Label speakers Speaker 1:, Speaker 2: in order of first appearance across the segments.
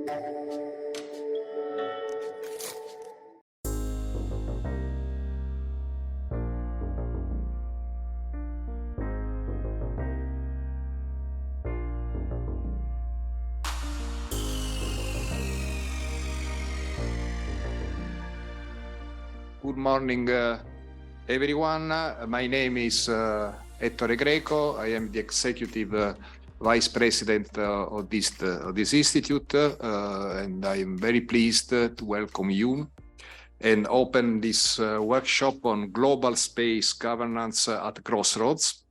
Speaker 1: Good morning, everyone. My name is Ettore Greco. I am the Executive Vice President of this institute, and I am very pleased to welcome you and open this workshop on global space governance at Crossroads.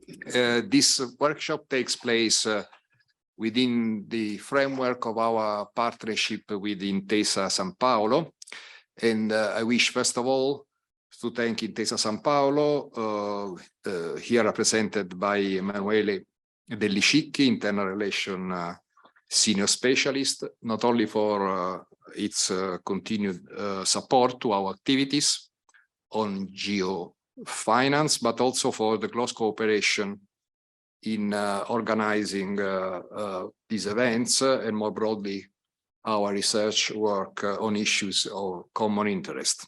Speaker 1: This workshop takes place within the framework of our partnership with Intesa Sanpaolo. And I wish, first of all, to thank Intesa Sanpaolo, here represented by Emanuele Dellicicchi, Internal Relations Senior Specialist, not only for its continued support to our activities on geo-finance, but also for the close cooperation in organizing these events and more broadly our research work on issues of common interest.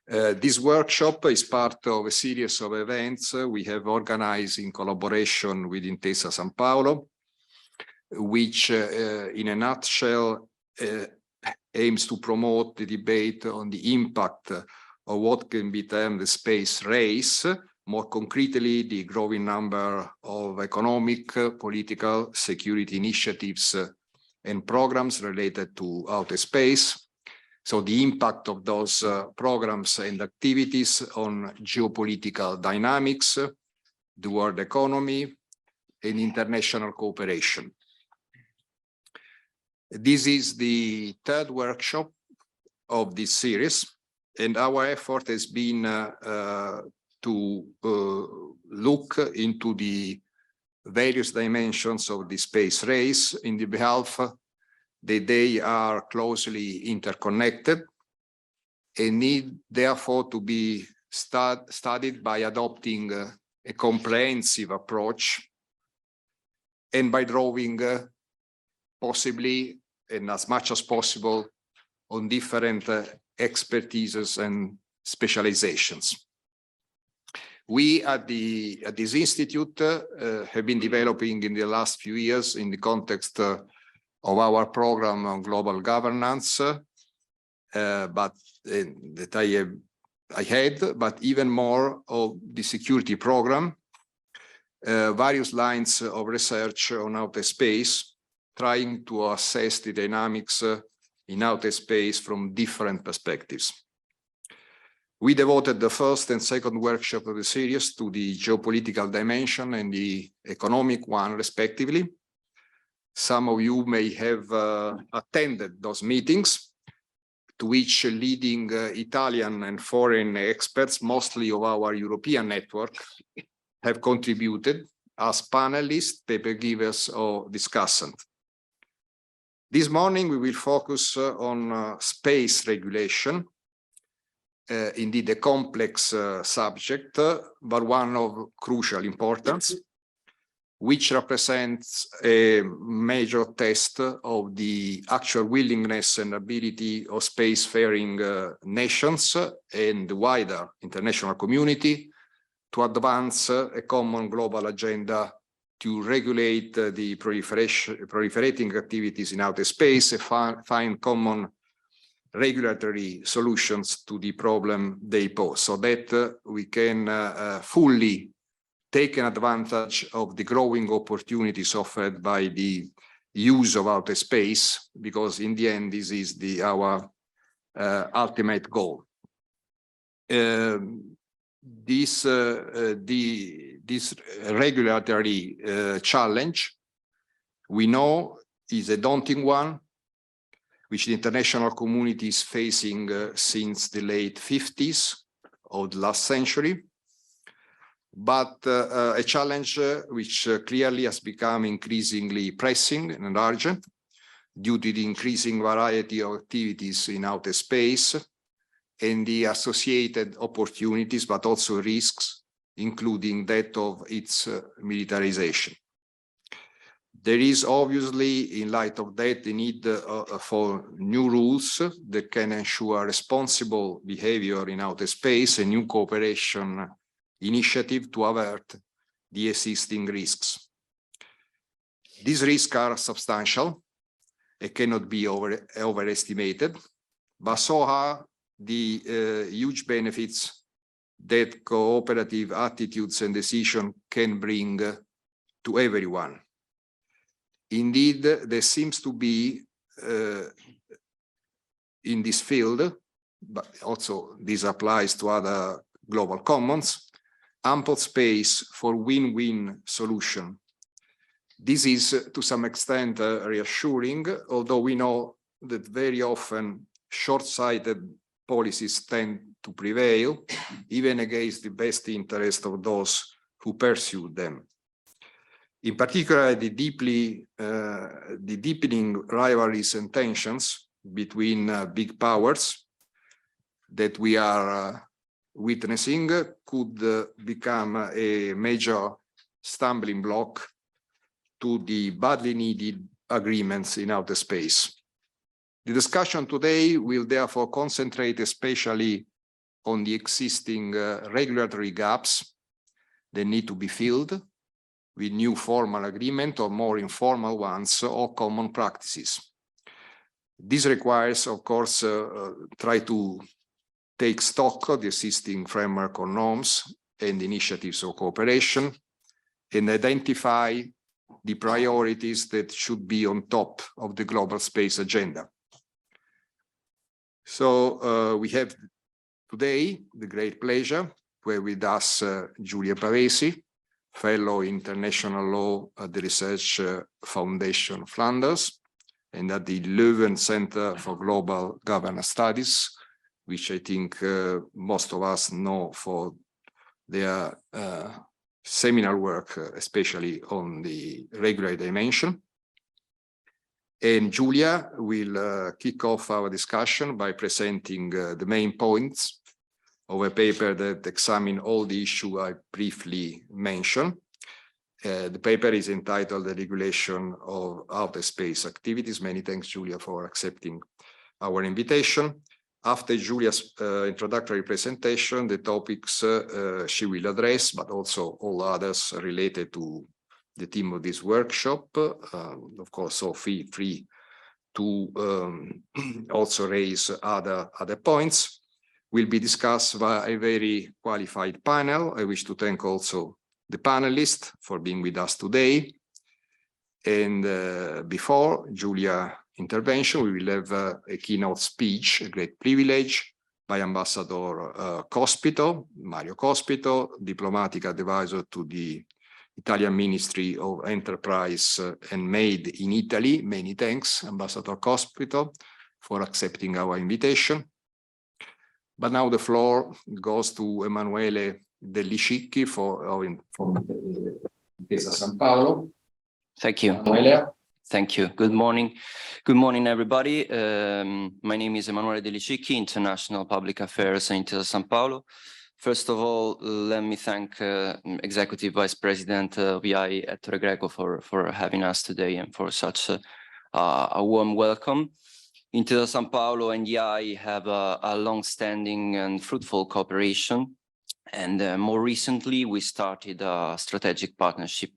Speaker 1: This workshop is part of a series of events we have organized in collaboration with Intesa Sanpaolo, which in a nutshell aims to promote the debate on the impact of what can be termed the space race, more concretely the growing number of economic, political, security initiatives and programs related to outer space. So the impact of those programs and activities on geopolitical dynamics, the world economy, and international cooperation. This is the third workshop of this series, and our effort has been to look into the various dimensions of the space race in the behalf that they are closely interconnected and need therefore to be studied by adopting a comprehensive approach and by drawing possibly and as much as possible on different expertises and specializations. We at this institute have been developing in the last few years in the context of our program on global governance, but even more of the security program, various lines of research on outer space, trying to assess the dynamics in outer space from different perspectives. We devoted the first and second workshop of the series to the geopolitical dimension and the economic one, respectively. Some of you may have attended those meetings, to which leading Italian and foreign experts, mostly of our European network, have contributed as panelists, paper givers, or discussants. This morning, we will focus on space regulation, indeed a complex subject, but one of crucial importance, which represents a major test of the actual willingness and ability of spacefaring nations and the wider international community to advance a common global agenda to regulate the proliferating activities in outer space and find common regulatory solutions to the problem they pose, so that we can fully take an advantage of the growing opportunities offered by the use of outer space, because in the end, this is our ultimate goal. This regulatory challenge, we know, is a daunting one, which the international community is facing since the late 50s of the last century, but a challenge which clearly has become increasingly pressing and urgent due to the increasing variety of activities in outer space and the associated opportunities, but also risks, including that of its militarization. There is obviously, in light of that, the need for new rules that can ensure responsible behavior in outer space, a new cooperation initiative to avert the existing risks. These risks are substantial and cannot be overestimated, but so are the huge benefits that cooperative attitudes and decisions can bring to everyone. Indeed, there seems to be in this field, but also this applies to other global commons, ample space for win-win solution. This is to some extent reassuring, although we know that very often short-sighted policies tend to prevail, even against the best interest of those who pursue them. In particular, the deepening rivalries and tensions between big powers that we are witnessing could become a major stumbling block to the badly needed agreements in outer space. The discussion today will therefore concentrate especially on the existing regulatory gaps that need to be filled with new formal agreement or more informal ones or common practices. This requires, of course, try to take stock of the existing framework or norms and initiatives of cooperation and identify the priorities that should be on top of the global space agenda. So we have today the great pleasure to have with us Giulia Pavesi, Fellow International Law at the Research Foundation Flanders and at the Leuven Center for Global Governance Studies, which I think most of us know for their seminal work, especially on the regulatory dimension. And Giulia will kick off our discussion by presenting the main points of a paper that examines all the issues I briefly mentioned. The paper is entitled The Regulation of Outer Space Activities. Many thanks, Giulia, for accepting our invitation. After Giulia's introductory presentation, the topics she will address, but also all others related to the theme of this workshop, of course, so feel free to also raise other points, will be discussed by a very qualified panel. I wish to thank also the panelists for being with us today. And before Giulia's intervention, we will have a keynote speech, a great privilege, by Ambassador Cospito, Mario Cospito, diplomatic advisor to the Italian Ministry of Enterprise and Made in Italy. Many thanks, Ambassador Cospito, for accepting our invitation. But now the floor goes to Emanuele Dellicicchi from Intesa Sanpaolo.
Speaker 2: Thank you.
Speaker 1: Emanuele.
Speaker 2: Thank you. Good morning. Good morning, everybody. My name is Emanuele Dellicicchi, International Public Affairs at Intesa Sanpaolo. First of all, let me thank Executive Vice President VI Ettore Greco for having us today and for such a warm welcome. Intesa Sanpaolo and EI have a long-standing and fruitful cooperation. And more recently, we started a strategic partnership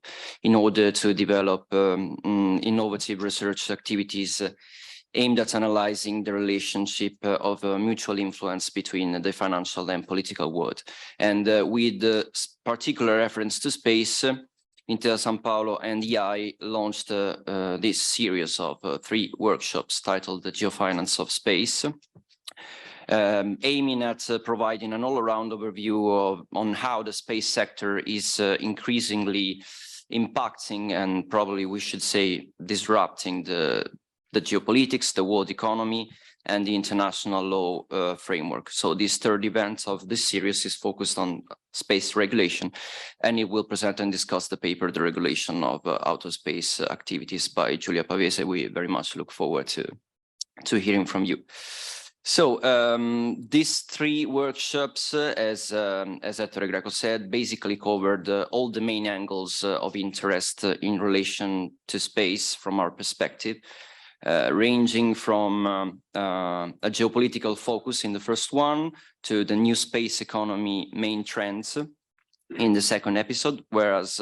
Speaker 2: in order to develop innovative research activities aimed at analyzing the relationship of mutual influence between the financial and political world. And with particular reference to space, Intesa Sanpaolo and EI launched this series of 3 workshops titled the Geo-Finance of Space, aiming at providing an all-around overview on how the space sector is increasingly impacting and probably we should say disrupting the geopolitics, the world economy, and the international law framework. So this third event of this series is focused on space regulation, and it will present and discuss the paper, The Regulation of Outer Space Activities by Giulia Pavesi. We very much look forward to hearing from you. So these three workshops, as Ettore Greco said, basically covered all the main angles of interest in relation to space from our perspective, ranging from a geopolitical focus in the first one to the new space economy main trends in the second episode, whereas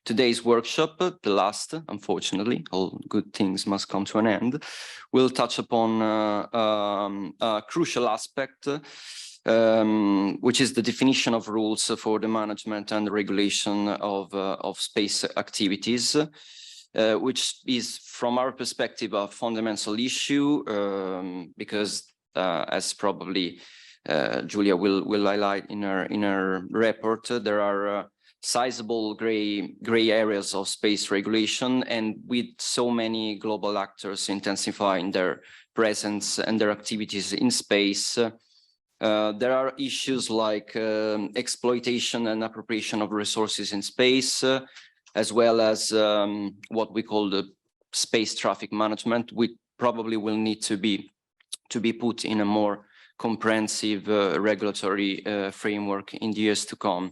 Speaker 2: today's workshop, the last, unfortunately, all good things must come to an end, will touch upon a crucial aspect, which is the definition of rules for the management and regulation of space activities, which is, from our perspective, a fundamental issue, because, as probably Julia will highlight in her report, there are sizable gray areas of space regulation, and with so many global actors intensifying their presence and their activities in space, there are issues like exploitation and appropriation of resources in space, as well as what we call the space traffic management, which probably will need to be put in a more comprehensive regulatory framework in the years to come.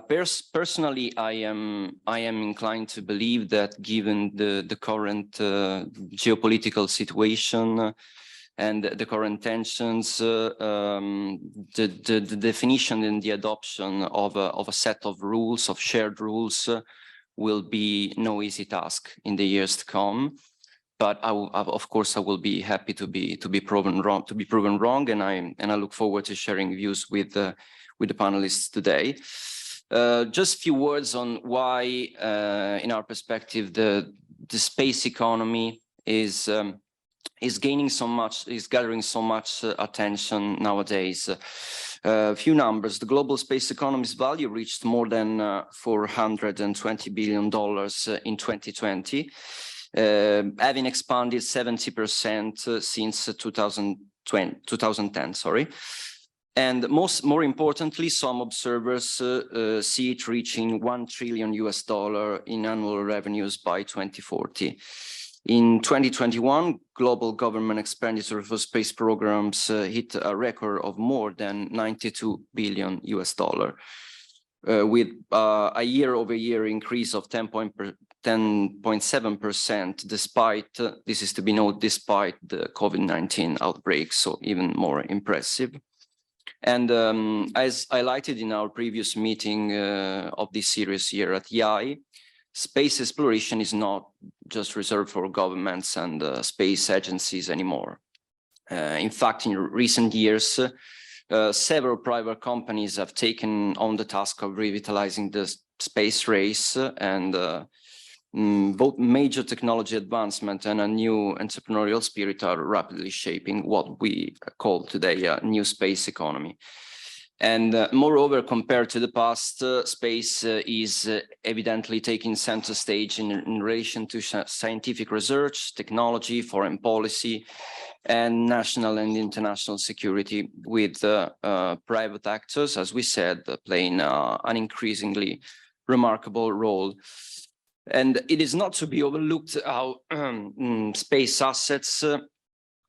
Speaker 2: Personally, I am inclined to believe that, given the current geopolitical situation and the current tensions, the definition and the adoption of a set of rules, of shared rules, will be no easy task in the years to come. But of course, I will be happy to be proven wrong, and I look forward to sharing views with the panelists today. Just a few words on why, in our perspective, the space economy is gathering so much attention nowadays. A few numbers: the global space economy's value reached more than $420 billion in 2020. Having expanded 70% since 2010, sorry. And more importantly, some observers see it reaching $1 trillion in annual revenues by 2040. In 2021, global government expenditure for space programs hit a record of more than $92 billion, with a year-over-year increase of 10.7%, despite, this is to be noted, despite the COVID-19 outbreak, so even more impressive. And as highlighted in our previous meeting of this series here at EI, space exploration is not just reserved for governments and space agencies anymore. In fact, in recent years, several private companies have taken on the task of revitalizing the space race, and both major technology advancement and a new entrepreneurial spirit are rapidly shaping what we call today a new space economy. And moreover, compared to the past, space is evidently taking center stage in relation to scientific research, technology, foreign policy, and national and international security, with private actors, as we said, playing an increasingly remarkable role. And it is not to be overlooked how space assets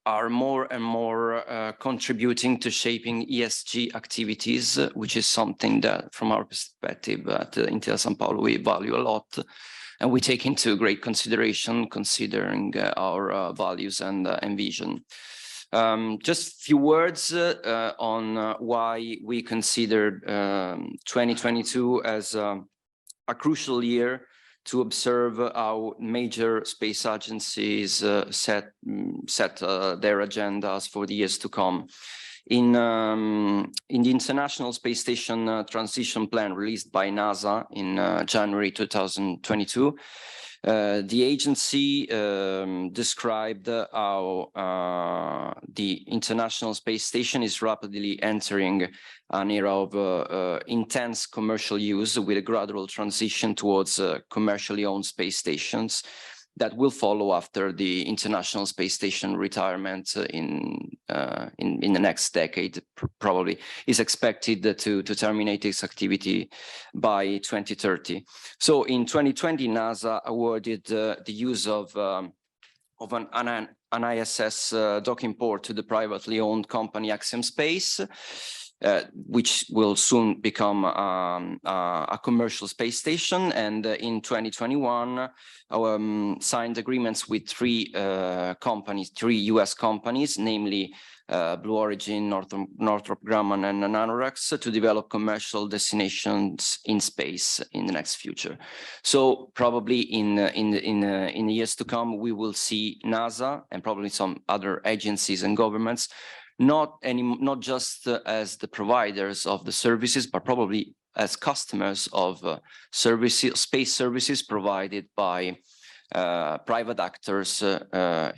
Speaker 2: are more and more contributing to shaping ESG activities, which is something that, from our perspective at Intesa Sanpaolo, we value a lot, and we take into great consideration, considering our values and vision. Just a few words on why we considered 2022 as a crucial year to observe how major space agencies set their agendas for the years to come. In the International Space Station Transition Plan released by NASA in January 2022, the agency described how the International Space Station is rapidly entering an era of intense commercial use, with a gradual transition towards commercially owned space stations that will follow after the International Space Station retirement in the next decade. Probably is expected to terminate its activity by 2030. So in 2020, NASA awarded the use of of an ISS docking port to the privately owned company Axiom Space, which will soon become a commercial space station. And in 2021, our signed agreements with three US companies, namely Blue Origin, Northrop Grumman, and Nanoracks, to develop commercial destinations in space in the next future. So probably in the years to come, we will see NASA and probably some other agencies and governments not just as the providers of the services, but probably as customers of space services provided by private actors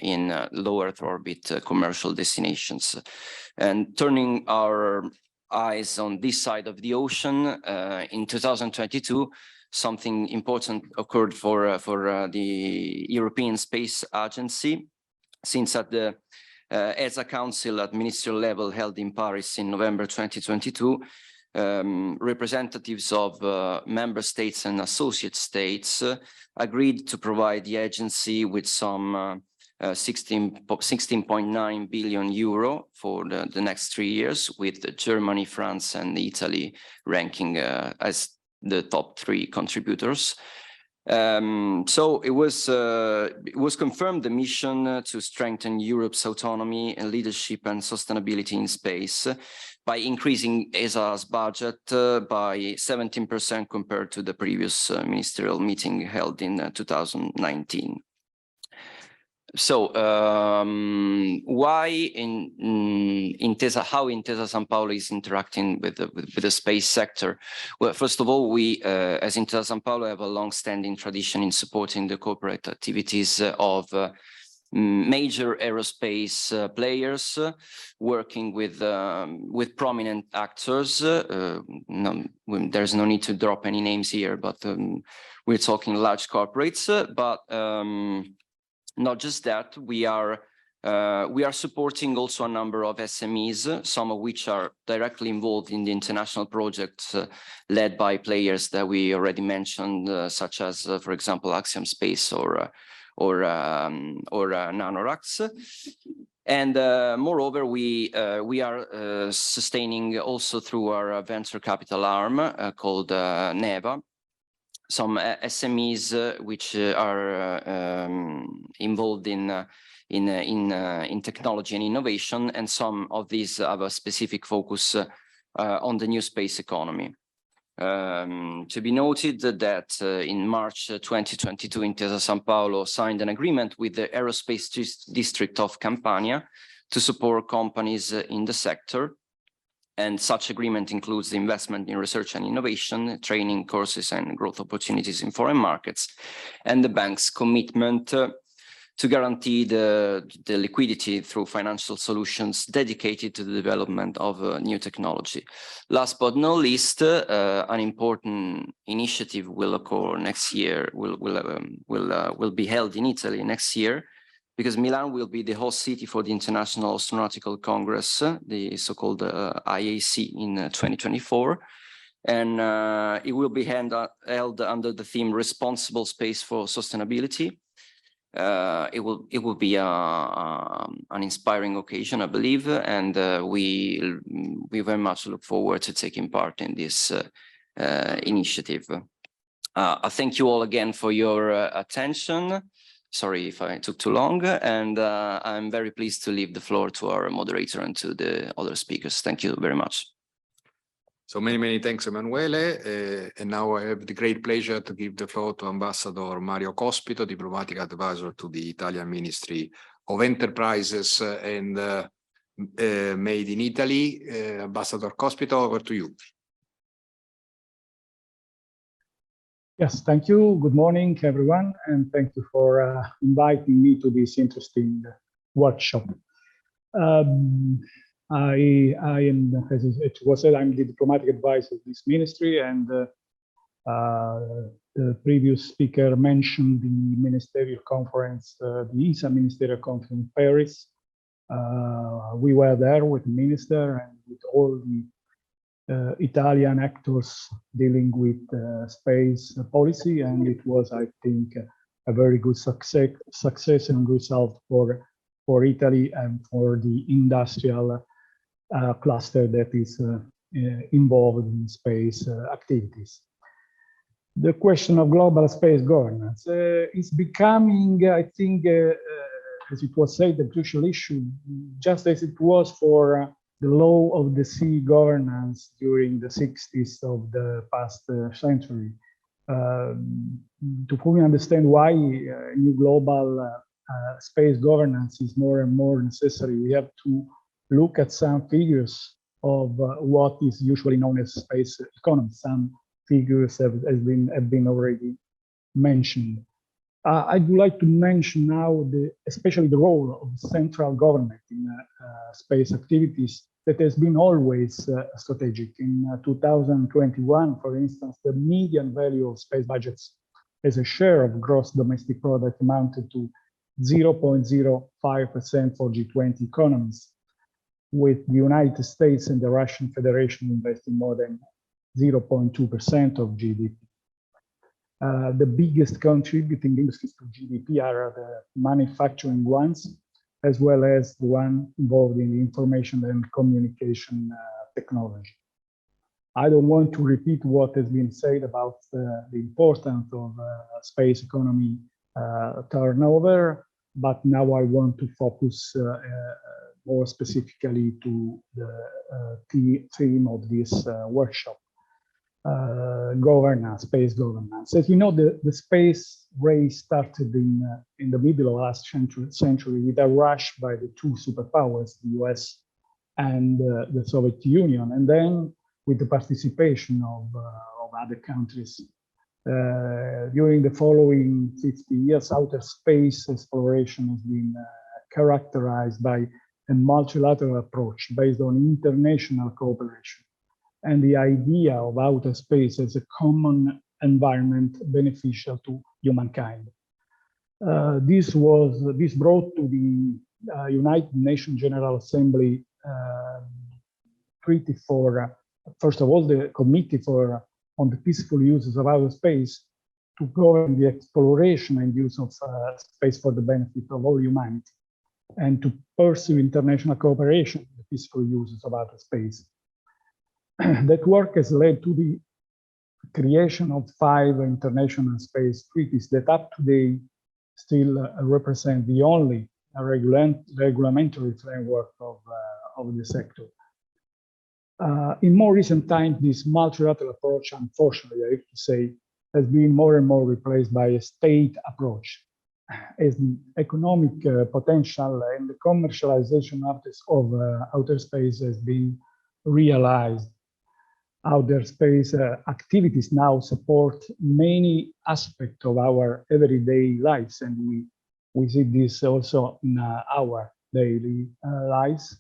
Speaker 2: in low Earth orbit commercial destinations. And turning our eyes on this side of the ocean, in 2022, something important occurred for the European Space Agency, since at the ESA Council at ministerial level held in Paris in November 2022, representatives of member states and associate states agreed to provide the agency with some 16.9 billion euro for the next 3 years, with Germany, France, and Italy ranking as the top 3 contributors. So it was confirmed the mission to strengthen Europe's autonomy and leadership and sustainability in space by increasing ESA's budget by 17% compared to the previous ministerial meeting held in 2019. So why how Intesa Sanpaolo is interacting with the space sector? Well, first of all, we as Intesa Sanpaolo have a long-standing tradition in supporting the corporate activities of major aerospace players, working with prominent actors. There's no need to drop any names here, but we're talking large corporates. But not just that, we are supporting also a number of SMEs, some of which are directly involved in the international projects led by players that we already mentioned, such as, for example, Axiom Space or Nanoracks. And moreover, we are sustaining also through our venture capital arm called NEVA, some SMEs which are involved in technology and innovation, and some of these have a specific focus on the new space economy. To be noted that in March 2022, Intesa Sanpaolo signed an agreement with the Aerospace District of Campania to support companies in the sector. And such agreement includes the investment in research and innovation, training courses and growth opportunities in foreign markets, and the bank's commitment to guarantee the liquidity through financial solutions dedicated to the development of new technology. Last but not least, an important initiative will occur next year, will be held in Italy next year, because Milan will be the host city for the International Astronautical Congress, the so-called IAC in 2024. And it will be held under the theme Responsible Space for Sustainability. It will be an inspiring occasion, I believe, and we very much look forward to taking part in this initiative. I thank you all again for your attention. Sorry if I took too long, and I'm very pleased to leave the floor to our moderator and to the other speakers. Thank you very much.
Speaker 1: So many thanks, Emanuele. And now I have the great pleasure to give the floor to Ambassador Mario Cospito, Diplomatic Advisor to the Italian Ministry of Enterprises and Made in Italy. Ambassador Cospito, over to you.
Speaker 3: Yes, thank you. Good morning, everyone, and thank you for inviting me to this interesting workshop. I am, as it was said, I'm the diplomatic advisor of this ministry, and the previous speaker mentioned the ministerial conference, the ESA ministerial conference in Paris. We were there with the minister and with all the Italian actors dealing with space policy, and it was, I think, a very good success and result for Italy and for the industrial cluster that is involved in space activities. The question of global space governance is becoming, I think, as it was said, a crucial issue, just as it was for the law of the sea governance during the 60s of the past century. To fully understand why new global space governance is more and more necessary, we have to look at some figures of what is usually known as space economy. Some figures have been already mentioned. I would like to mention now especially the role of central government in space activities that has been always strategic. In 2021, for instance, the median value of space budgets as a share of gross domestic product amounted to 0.05% for G20 economies, with the United States and the Russian Federation investing more than 0.2% of GDP. The biggest contributing industries to GDP are the manufacturing ones, as well as the one involved in information and communication technology. I don't want to repeat what has been said about the importance of space economy turnover, but now I want to focus more specifically to the theme of this workshop. Governance, space governance. As you know, the space race started in the middle of last century with a rush by the two superpowers, the US and the Soviet Union, and then with the participation of other countries. During the following 50 years, outer space exploration has been characterized by a multilateral approach based on international cooperation and the idea of outer space as a common environment beneficial to humankind. This brought to the United Nations General Assembly treaty for, first of all, the Committee on the Peaceful Uses of Outer Space to govern the exploration and use of space for the benefit of all humanity, and to pursue international cooperation in the peaceful uses of outer space. That work has led to the creation of 5 international space treaties that up to date still represent the only regulatory framework of the sector. In more recent times, this multilateral approach, unfortunately, I have to say, has been more and more replaced by a state approach, as the economic potential and the commercialization of outer space has been realized. Outer space activities now support many aspects of our everyday lives, and we see this also in our daily lives,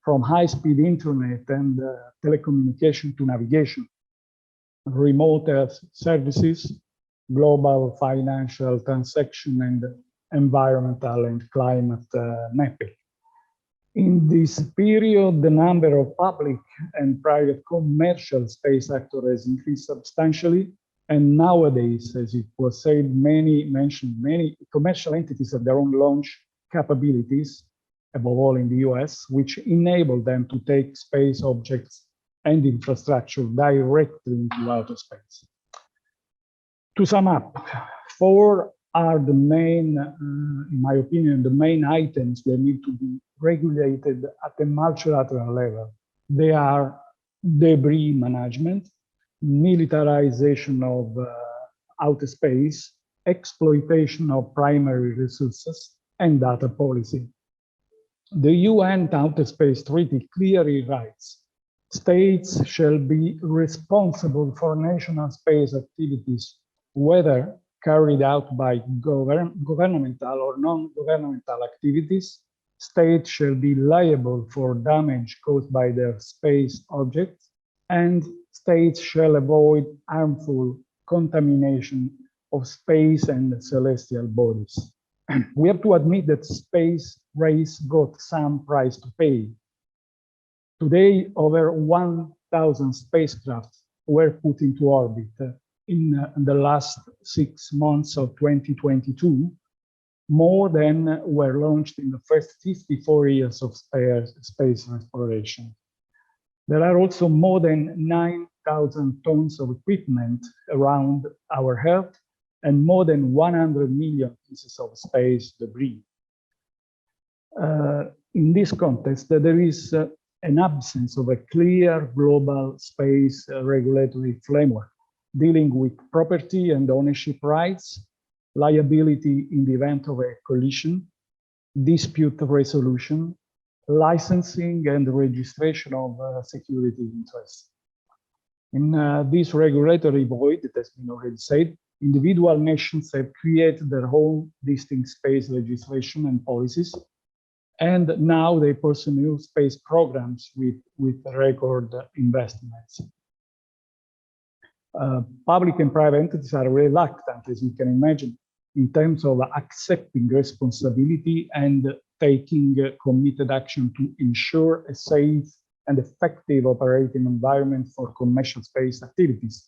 Speaker 3: from high-speed internet and telecommunication to navigation, remote services, global financial transaction, and environmental and climate mapping. In this period, the number of public and private commercial space actors has increased substantially. And nowadays, as it was said, many commercial entities have their own launch capabilities, above all in the US, which enable them to take space objects and infrastructure directly into outer space. To sum up, 4 are the main, in my opinion, the main items that need to be regulated at a multilateral level. They are debris management, militarization of outer space, exploitation of primary resources, and data policy. The UN Outer Space Treaty clearly writes, states shall be responsible for national space activities, whether carried out by governmental or non-governmental activities. States shall be liable for damage caused by their space objects, and states shall avoid harmful contamination of space and celestial bodies. We have to admit that space race got some price to pay. Today, over 1,000 spacecraft were put into orbit, in the last 6 months of 2022, more than were launched in the first 54 years of space exploration. There are also more than 9,000 tons of equipment around our Earth and more than 100 million pieces of space debris. In this context, there is an absence of a clear global space regulatory framework dealing with property and ownership rights, liability in the event of a collision, dispute resolution, licensing and registration of security interests. In this regulatory void, it has been already said, individual nations have created their own distinct space legislation and policies, and now they pursue space programs with record investments. Public and private entities are reluctant, as you can imagine, in terms of accepting responsibility and taking committed action to ensure a safe and effective operating environment for commercial space activities,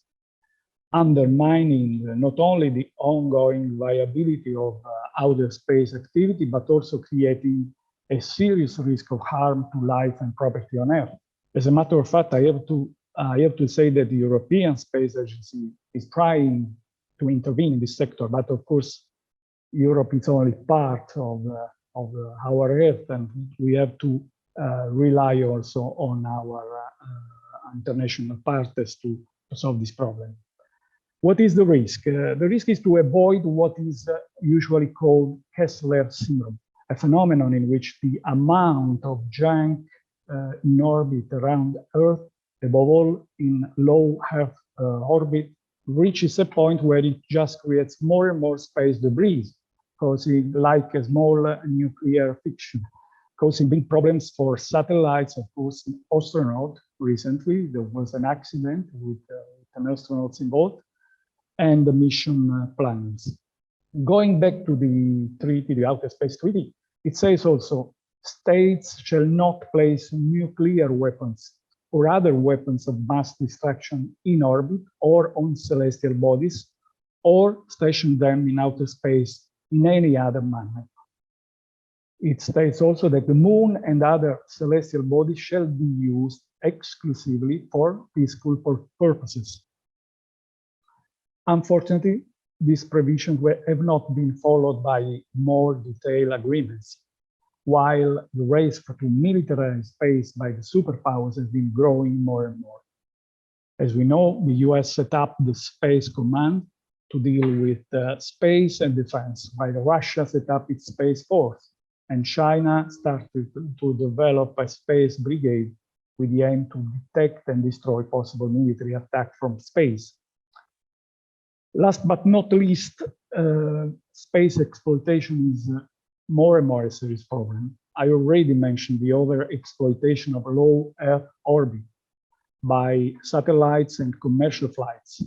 Speaker 3: undermining not only the ongoing viability of outer space activity, but also creating a serious risk of harm to life and property on Earth. As a matter of fact, I have to say that the European Space Agency is trying to intervene in this sector, but of course, Europe is only part of our Earth, and we have to rely also on our international partners to solve this problem. What is the risk? The risk is to avoid what is usually called Kessler syndrome, a phenomenon in which the amount of junk in orbit around Earth, above all in low Earth orbit, reaches a point where it just creates more and more space debris, causing like a small nuclear fission, causing big problems for satellites. Of course, astronaut recently, there was an accident with an astronaut involved, and the mission plans. Going back to the treaty, the Outer Space Treaty, it says also, states shall not place nuclear weapons or other weapons of mass destruction in orbit or on celestial bodies, or station them in outer space in any other manner. It states also that the moon and other celestial bodies shall be used exclusively for peaceful purposes. Unfortunately, these provisions have not been followed by more detailed agreements, while the race to militarize space by the superpowers has been growing more and more. As we know, the US set up the Space Command to deal with space and defense, while Russia set up its Space Force, and China started to develop a space brigade with the aim to detect and destroy possible military attack from space. Last but not least, space exploitation is more and more a serious problem. I already mentioned the overexploitation of low Earth orbit by satellites and commercial flights.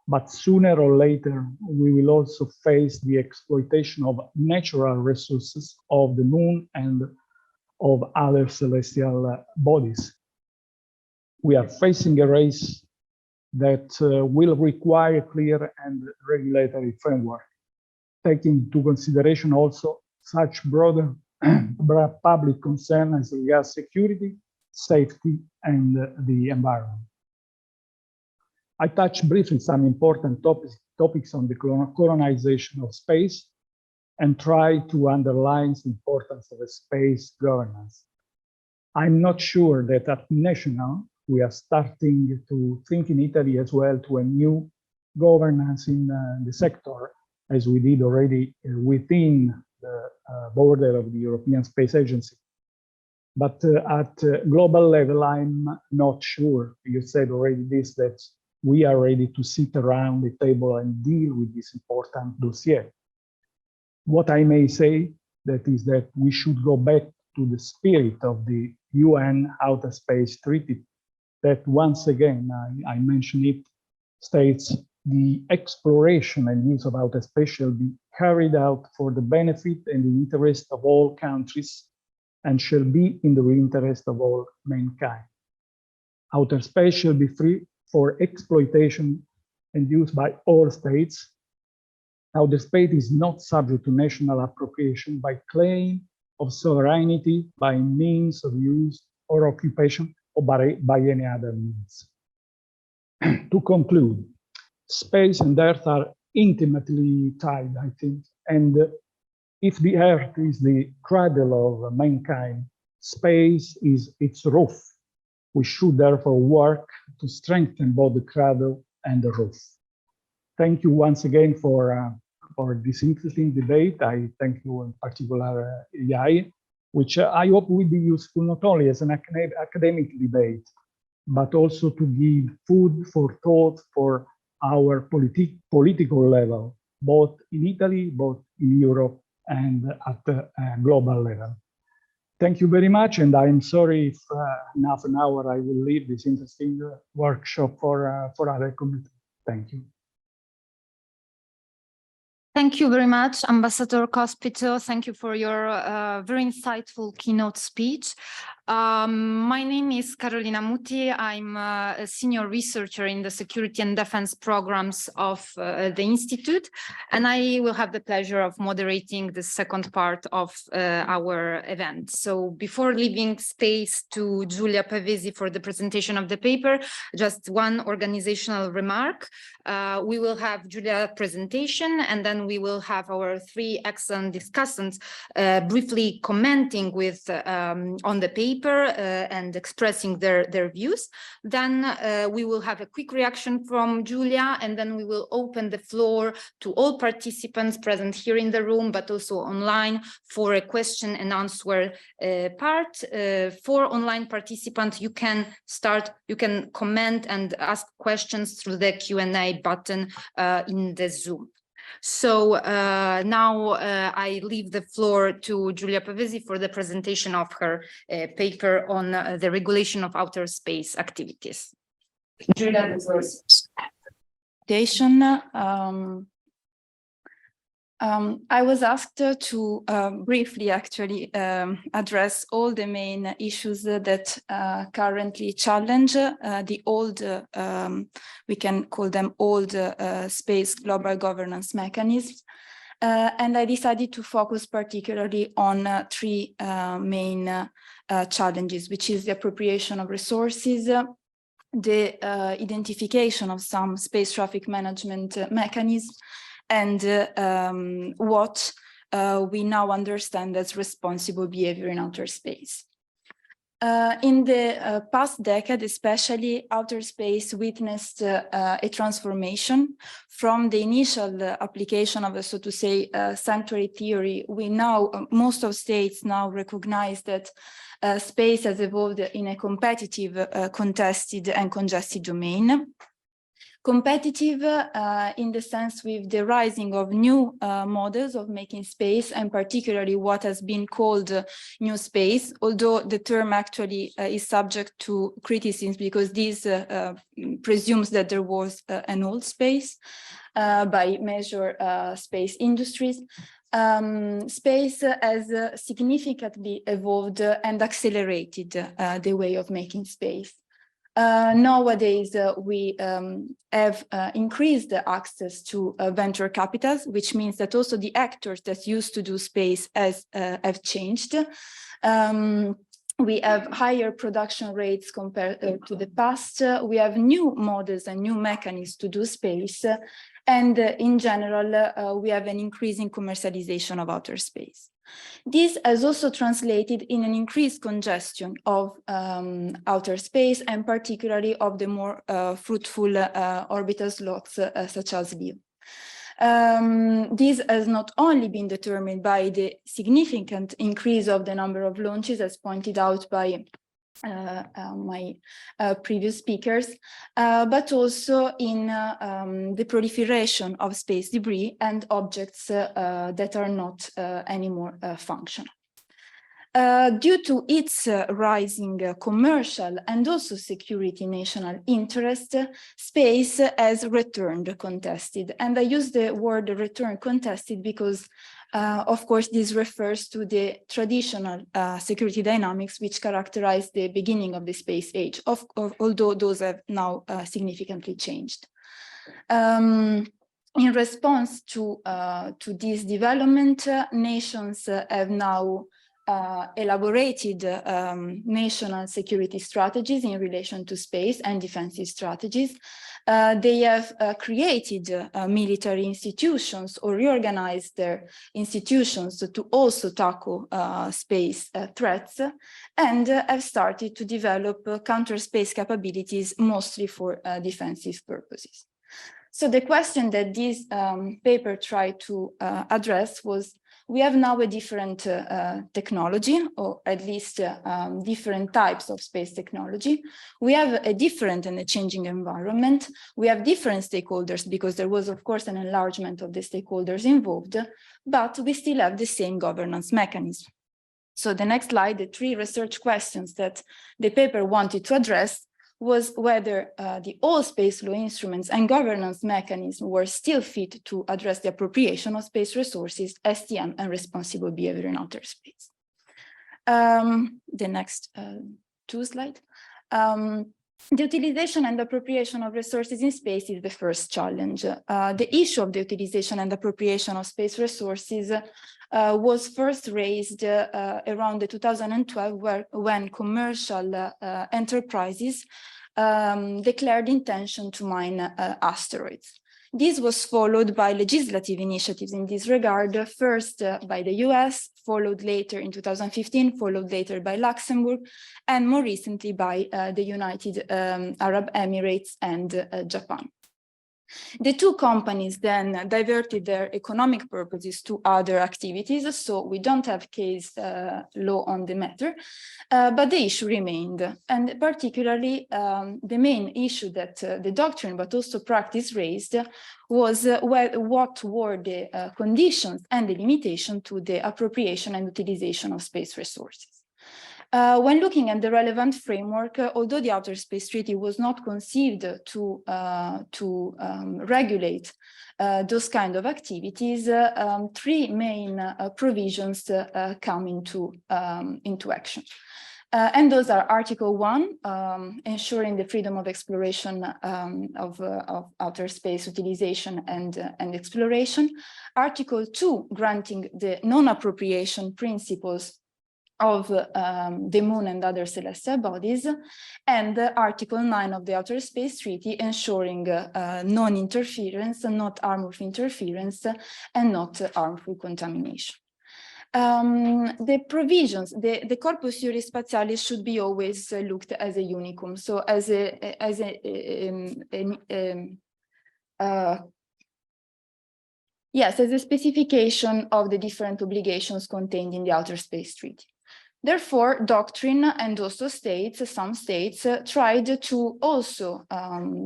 Speaker 3: But sooner or later, we will also face the exploitation of natural resources of the moon and of other celestial bodies. We are facing a race that will require clear and regulatory framework, taking into consideration also such broader public concern as regards security, safety, and the environment. I touched briefly some important topics on the colonization of space and try to underline the importance of a space governance. I'm not sure that at national, we are starting to think in Italy as well to a new governance in the sector, as we did already within the border of the European Space Agency. But at global level, I'm not sure. You said already this, that we are ready to sit around the table and deal with this important dossier. What I may say that is that we should go back to the spirit of the UN Outer Space Treaty, that once again, I mention it, states the exploration and use of outer space shall be carried out for the benefit and the interest of all countries and shall be in the interest of all mankind. Outer space shall be free for exploitation and used by all states. Outer space is not subject to national appropriation by claim of sovereignty, by means of use or occupation, or by any other means. To conclude, space and Earth are intimately tied, I think, and if the Earth is the cradle of mankind, space is its roof. We should therefore work to strengthen both the cradle and the roof. Thank you once again for this interesting debate. I thank you in particular, Yai, which I hope will be useful not only as an academic debate, but also to give food for thought for our political level, both in Italy, both in Europe, and at the global level. Thank you very much, and I'm sorry if in half an hour I will leave this interesting workshop for other committees. Thank you.
Speaker 4: Thank you very much, Ambassador Cospito. Thank you for your very insightful keynote speech. My name is Carolina Muti. I'm a senior researcher in the security and defense programs of the Institute, and I will have the pleasure of moderating the second part of our event. So before leaving space to Giulia Pavesi for the presentation of the paper, just one organizational remark. We will have Giulia's presentation, and then we will have our three excellent discussants briefly commenting on the paper and expressing their views. Then we will have a quick reaction from Giulia, and then we will open the floor to all participants present here in the room, but also online for a question and answer part. For online participants, you can comment and ask questions through the Q&A button in the Zoom. So now I leave the floor to Giulia Pavesi for the presentation of her paper on the regulation of outer space activities. Giulia, the floor is yours.
Speaker 5: I was asked to briefly actually address all the main issues that currently challenge the old, we can call them old space global governance mechanisms. And I decided to focus particularly on three main challenges, which is the appropriation of resources, the identification of some space traffic management mechanisms, and what we now understand as responsible behavior in outer space. In the past decade, especially, outer space witnessed a transformation from the initial application of, so to say, sanctuary theory. Most of states now recognize that space has evolved in a competitive, contested and congested domain. Competitive in the sense with the rising of new models of making space, and particularly what has been called new space, although the term actually is subject to criticism because this presumes that there was an old space by major space industries. Space has significantly evolved and accelerated the way of making space. Nowadays, we have increased the access to venture capitals, which means that also the actors that used to do space have changed. We have higher production rates compared to the past. We have new models and new mechanisms to do space. And in general, we have an increasing commercialization of outer space. This has also translated in an increased congestion of outer space, and particularly of the more fruitful orbital slots such as LEO. This has not only been determined by the significant increase of the number of launches, as pointed out by my previous speakers, but also in the proliferation of space debris and objects that are not anymore functional. Due to its rising commercial and also security national interest, space has returned contested. And I use the word return contested because, of course, this refers to the traditional security dynamics which characterize the beginning of the space age, although those have now significantly changed. In response to this development, nations have now elaborated national security strategies in relation to space and defensive strategies. They have created military institutions or reorganized their institutions to also tackle space threats, and have started to develop counter-space capabilities mostly for defensive purposes. So the question that this paper tried to address was, we have now a different technology, or at least different types of space technology. We have a different and a changing environment. We have different stakeholders, because there was, of course, an enlargement of the stakeholders involved, but we still have the same governance mechanism. So the next slide, the 3 research questions that the paper wanted to address was whether the all space law instruments and governance mechanisms were still fit to address the appropriation of space resources, STM, and responsible behavior in outer space. The next 2 slides. The utilization and appropriation of resources in space is the first challenge. The issue of the utilization and appropriation of space resources was first raised around the 2012, when commercial enterprises declared intention to mine asteroids. This was followed by legislative initiatives in this regard, first by the US, followed later in 2015, followed later by Luxembourg, and more recently by the United Arab Emirates and Japan. The 2 companies then diverted their economic purposes to other activities, so we don't have case law on the matter, but the issue remained. And particularly, the main issue that the doctrine, but also practice raised, was what were the conditions and the limitation to the appropriation and utilization of space resources. When looking at the relevant framework, although the Outer Space Treaty was not conceived to regulate those kind of activities, 3 main provisions come into action. And those are Article 1, ensuring the freedom of exploration of outer space utilization and exploration. Article 2, granting the non-appropriation principles of the Moon and other celestial bodies, and Article 9 of the Outer Space Treaty, ensuring non-interference, not harmful interference, and not harmful contamination. The provisions, the corpus juris spatialis should be always looked as a unicum, so as a specification of the different obligations contained in the Outer Space Treaty. Therefore, doctrine and also some states tried to also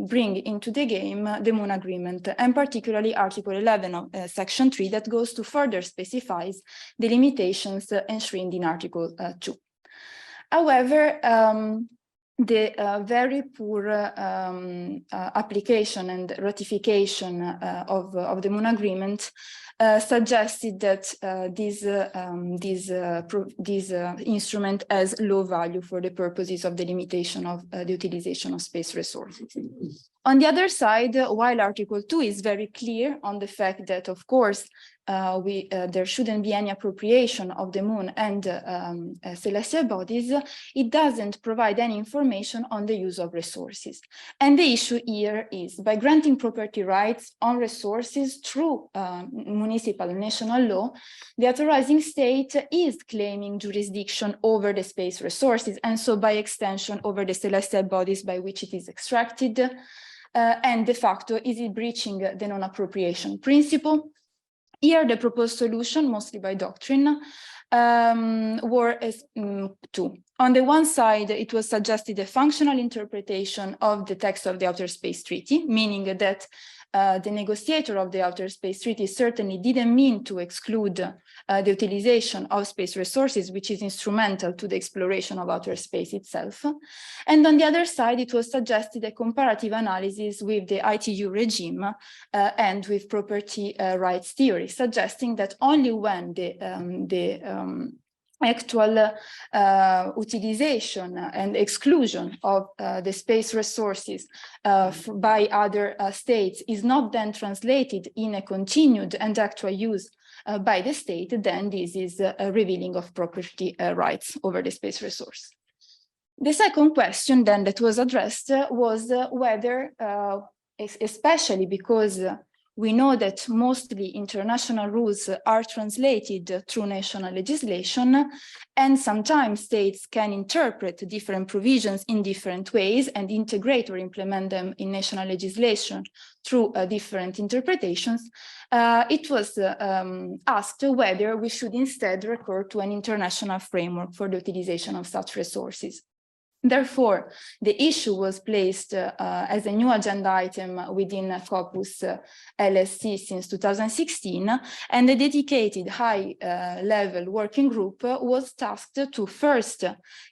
Speaker 5: bring into the game the Moon Agreement, and particularly Article 11 of Section 3 that goes to further specifies the limitations enshrined in Article 2. However, the very poor application and ratification of the Moon Agreement suggested that this instrument has low value for the purposes of the limitation of the utilization of space resources. On the other side, while Article 2 is very clear on the fact that, of course, there shouldn't be any appropriation of the Moon and celestial bodies, it doesn't provide any information on the use of resources. And the issue here is, by granting property rights on resources through municipal and national law, the authorizing state is claiming jurisdiction over the space resources, and so by extension over the celestial bodies by which it is extracted, and de facto is it breaching the non-appropriation principle. Here, the proposed solution, mostly by doctrine, were two. On the one side, it was suggested a functional interpretation of the text of the Outer Space Treaty, meaning that the negotiator of the Outer Space Treaty certainly didn't mean to exclude the utilization of space resources, which is instrumental to the exploration of outer space itself. And on the other side, it was suggested a comparative analysis with the ITU regime and with property rights theory, suggesting that only when the actual utilization and exclusion of the space resources by other states is not then translated in a continued and actual use by the state, then this is a revealing of property rights over the space resource. The second question then that was addressed was whether, especially because we know that mostly international rules are translated through national legislation, and sometimes states can interpret different provisions in different ways and integrate or implement them in national legislation through different interpretations. It was asked whether we should instead recur to an international framework for the utilization of such resources. Therefore, the issue was placed as a new agenda item within Scopus LSC since 2016, and a dedicated high-level working group was tasked to first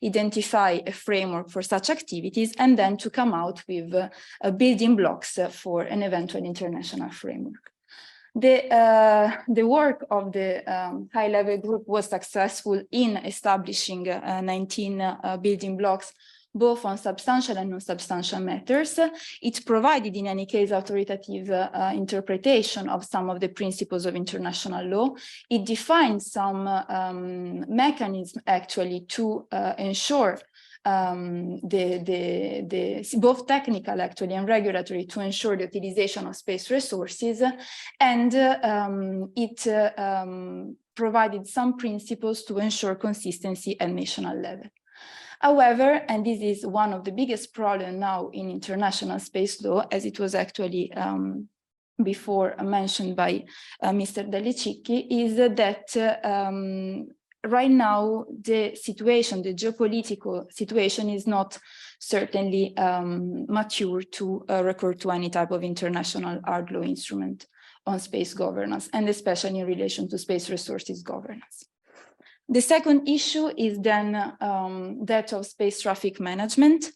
Speaker 5: identify a framework for such activities and then to come out with building blocks for an eventual international framework. The work of the high-level group was successful in establishing 19 building blocks, both on substantial and non-substantial matters. It provided, in any case, authoritative interpretation of some of the principles of international law. It defined some mechanisms, actually, to ensure both technical actually and regulatory to ensure the utilization of space resources, and it provided some principles to ensure consistency at national level. However, and this is one of the biggest problems now in international space law, as it was actually before mentioned by Mr. Delicicchi, is that right now, the situation, the geopolitical situation is not certainly mature to recur to any type of international hard law instrument on space governance, and especially in relation to space resources governance. The second issue is then that of space traffic management.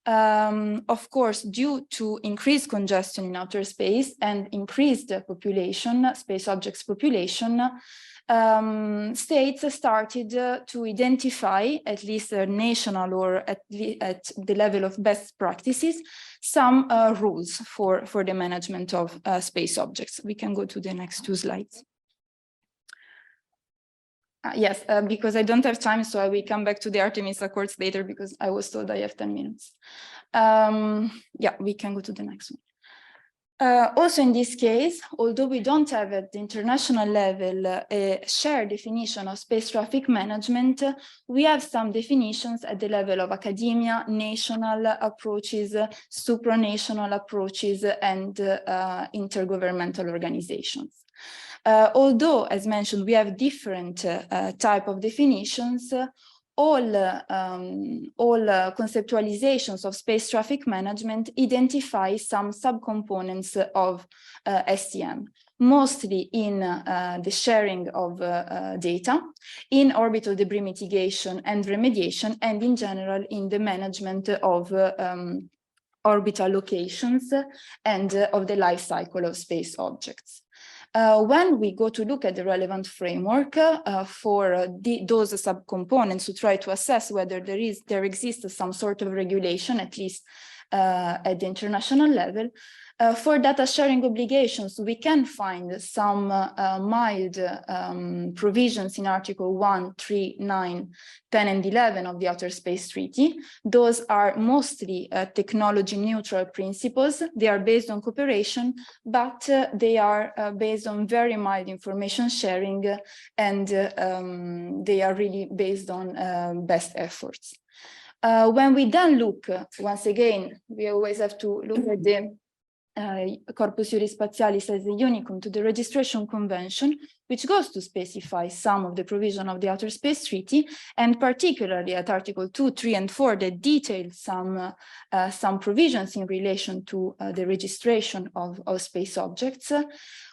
Speaker 5: Of course, due to increased congestion in outer space and increased population, space objects population, states started to identify, at least national or at the level of best practices, some rules for the management of space objects. We can go to the next two slides. Yes, because I don't have time, so I will come back to the Artemis Accords later because I was told I have 10 minutes. Yeah, we can go to the next one. Also in this case, although we don't have at the international level a shared definition of space traffic management, we have some definitions at the level of academia, national approaches, supranational approaches, and intergovernmental organizations. Although, as mentioned, we have different type of definitions, all conceptualizations of space traffic management identify some subcomponents of STM, mostly in the sharing of data, in orbital debris mitigation and remediation, and in general in the management of orbital locations and of the life cycle of space objects. When we go to look at the relevant framework for those subcomponents to try to assess whether there exists some sort of regulation, at least at the international level, for data sharing obligations, we can find some mild provisions in Article 1, 3, 9, 10, and 11 of the Outer Space Treaty. Those are mostly technology neutral principles. They are based on cooperation, but they are based on very mild information sharing, and they are really based on best efforts. When we then look, once again, we always have to look at the Corpus Juris Spatialis as a unicum to the Registration Convention, which goes to specify some of the provision of the Outer Space Treaty, and particularly at Article 2, 3, and 4 that detail some provisions in relation to the registration of space objects.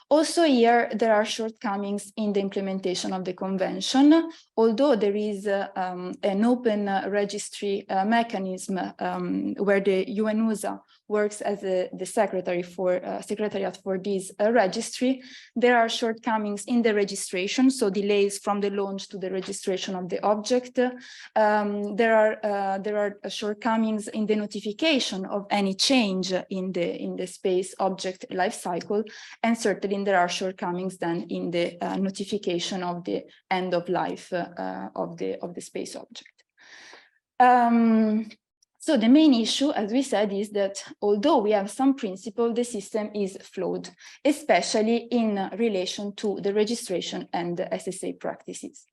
Speaker 5: Also here, there are shortcomings in the implementation of the convention, although there is an open registry mechanism where the UNUSA works as the secretariat for this registry. There are shortcomings in the registration, so delays from the launch to the registration of the object. There are shortcomings in the notification of any change in the space object life cycle, and certainly there are shortcomings then in the notification of the end of life of the space object. So the main issue, as we said, is that although we have some principle, the system is flawed, especially in relation to the registration and the SSA practices.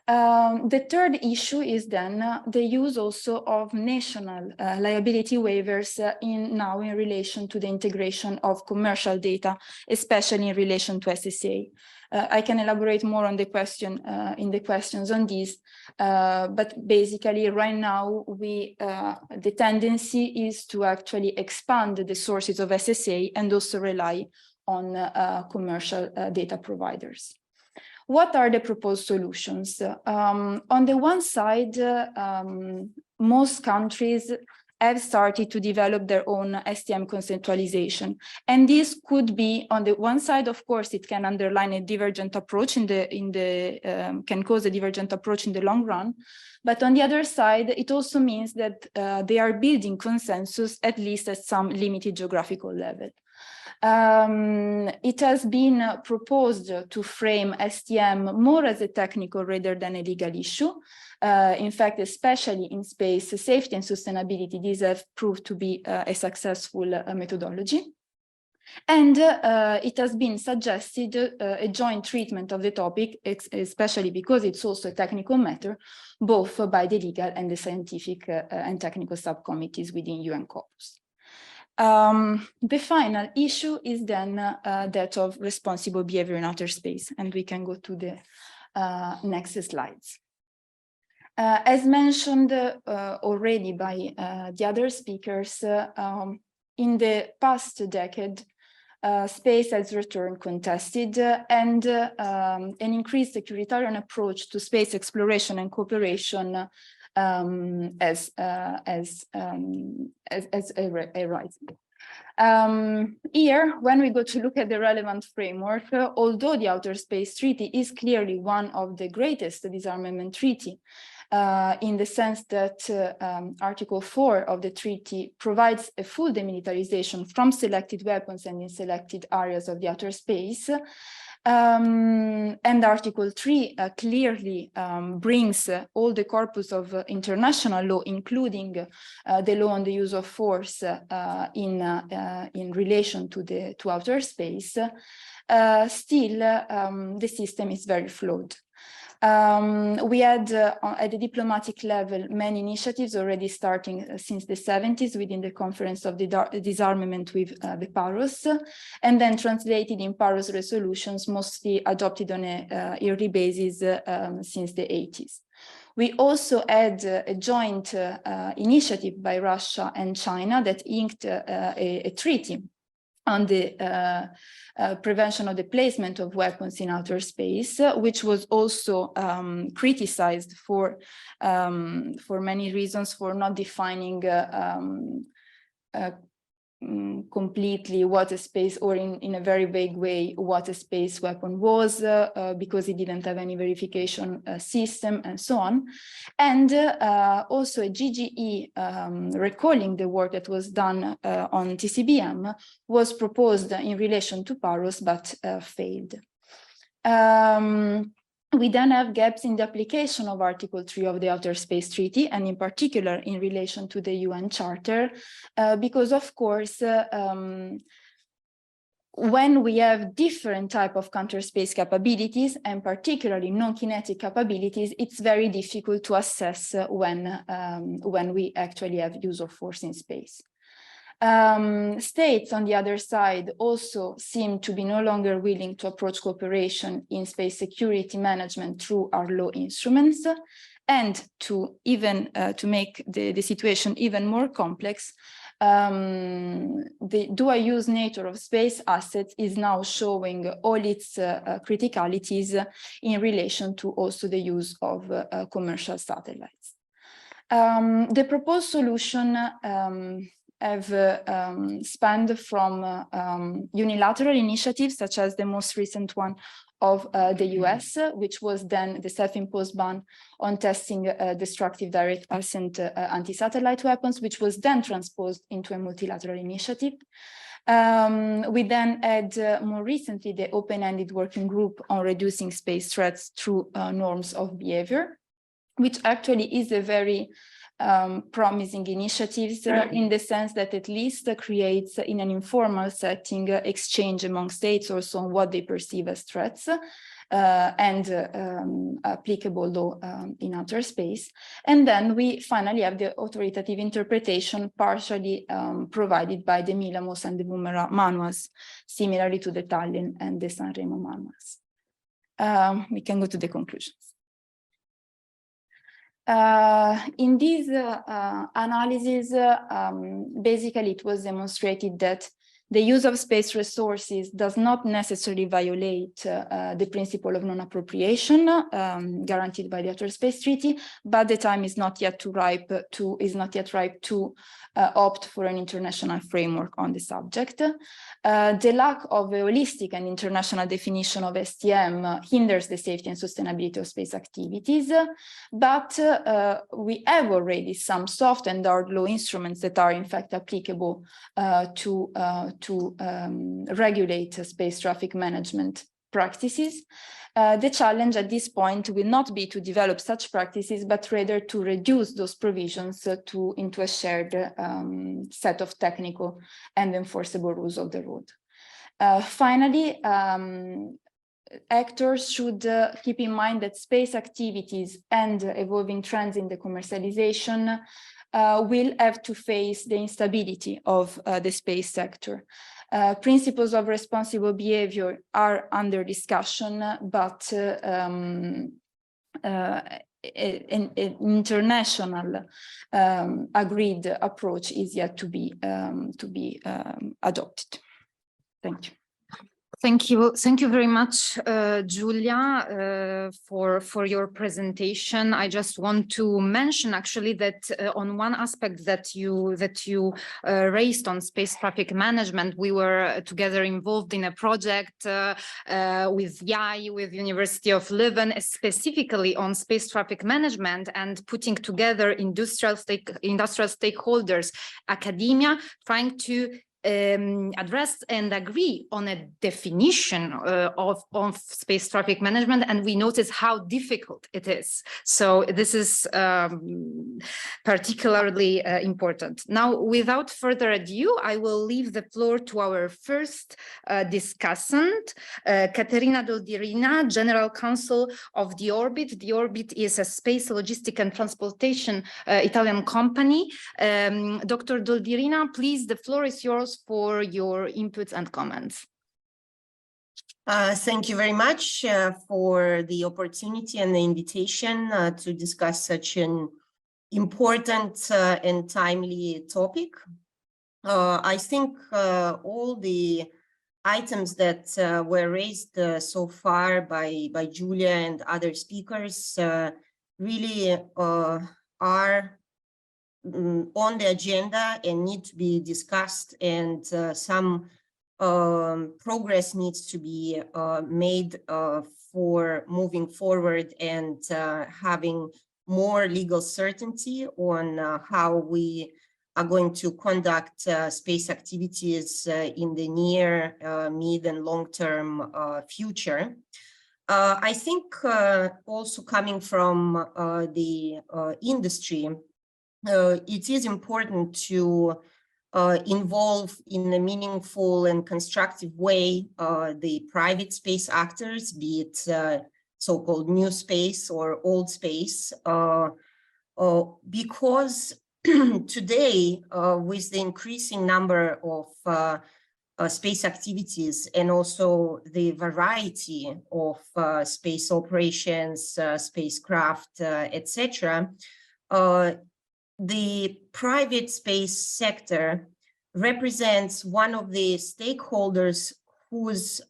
Speaker 5: The third issue is then the use also of national liability waivers now in relation to the integration of commercial data, especially in relation to SSA. I can elaborate more on the question in the questions on this, but basically right now the tendency is to actually expand the sources of SSA and also rely on commercial data providers. What are the proposed solutions? On the one side, most countries have started to develop their own STM conceptualization. And this could be, on the one side, of course, it can underline a divergent approach can cause a divergent approach in the long run. But on the other side, it also means that they are building consensus, at least at some limited geographical level. It has been proposed to frame STM more as a technical rather than a legal issue. In fact, especially in space safety and sustainability, these have proved to be a successful methodology. And it has been suggested a joint treatment of the topic, especially because it's also a technical matter, both by the legal and the scientific and technical subcommittees within UN Corpus. The final issue is then that of responsible behavior in outer space, and we can go to the next slides. As mentioned already by the other speakers, in the past decade, space has returned contested, and an increased securitarian approach to space exploration and cooperation as a right. Here, when we go to look at the relevant framework, although the Outer Space Treaty is clearly one of the greatest disarmament treaty, in the sense that Article 4 of the treaty provides a full demilitarization from selected weapons and in selected areas of the outer space. And Article 3 clearly brings all the corpus of international law, including the law on the use of force in relation to outer space. Still, the system is very flawed. We had at the diplomatic level many initiatives already starting since the 70s within the Conference of the Disarmament with the PAROS, and then translated in PAROS resolutions mostly adopted on a yearly basis since the 80s. We also had a joint initiative by Russia and China that inked a treaty on the prevention of the placement of weapons in outer space, which was also criticized for many reasons, for not defining completely what a space, or in a very vague way, what a space weapon was, because it didn't have any verification system and so on. And also a GGE, recalling the work that was done on TCBM, was proposed in relation to PAROS, but failed. We then have gaps in the application of Article 3 of the Outer Space Treaty, and in particular in relation to the UN Charter, because of course, when we have different type of counter-space capabilities, and particularly non-kinetic capabilities, it's very difficult to assess when we actually have use of force in space. States, on the other side, also seem to be no longer willing to approach cooperation in space security management through our law instruments, and to even to make the situation even more complex, the dual use nature of space assets is now showing all its criticalities in relation to also the use of commercial satellites. The proposed solution have spanned from unilateral initiatives, such as the most recent one of the US, which was then the self-imposed ban on testing destructive direct ascent anti-satellite weapons, which was then transposed into a multilateral initiative. We then had more recently the open-ended working group on reducing space threats through norms of behavior, which actually is a very promising initiatives in the sense that at least creates in an informal setting exchange among states also on what they perceive as threats and applicable law in outer space. And then we finally have the authoritative interpretation partially provided by the Milamos and the Boomerang manuals, similarly to the Tallinn and the Sanremo manuals. We can go to the conclusions. In these analyses, basically it was demonstrated that the use of space resources does not necessarily violate the principle of non-appropriation guaranteed by the Outer Space Treaty, but the time is not yet ripe to opt for an international framework on the subject. The lack of a holistic and international definition of STM hinders the safety and sustainability of space activities, but we have already some soft and hard law instruments that are in fact applicable to regulate space traffic management practices. The challenge at this point will not be to develop such practices, but rather to reduce those provisions into a shared set of technical and enforceable rules of the road. Finally, actors should keep in mind that space activities and evolving trends in the commercialization will have to face the instability of the space sector. Principles of responsible behavior are under discussion, but an international agreed approach is yet to be adopted. Thank you.
Speaker 4: Thank you very much, Giulia, for your presentation. I just want to mention actually that on one aspect that you raised on space traffic management, we were together involved in a project with YAI, with University of Leuven, specifically on space traffic management and putting together industrial stakeholders, academia, trying to address and agree on a definition of space traffic management, and we notice how difficult it is. So this is particularly important. Now, without further ado, I will leave the floor to our first discussant, Caterina Doldirina, General Counsel of The Orbit. The Orbit is a space logistic and transportation Italian company. Dr. Doldirina, please, the floor is yours for your inputs and comments.
Speaker 6: Thank you very much for the opportunity and the invitation to discuss such an important and timely topic. I think all the items that were raised so far by Giulia and other speakers really are on the agenda and need to be discussed, and some progress needs to be made for moving forward and having more legal certainty on how we are going to conduct space activities in the near, mid and long-term future. I think also coming from the industry, it is important to involve in a meaningful and constructive way the private space actors, be it so-called new space or old space, because today, with the increasing number of space activities and also the variety of space operations, spacecraft, etc., the private space sector represents one of the stakeholders whose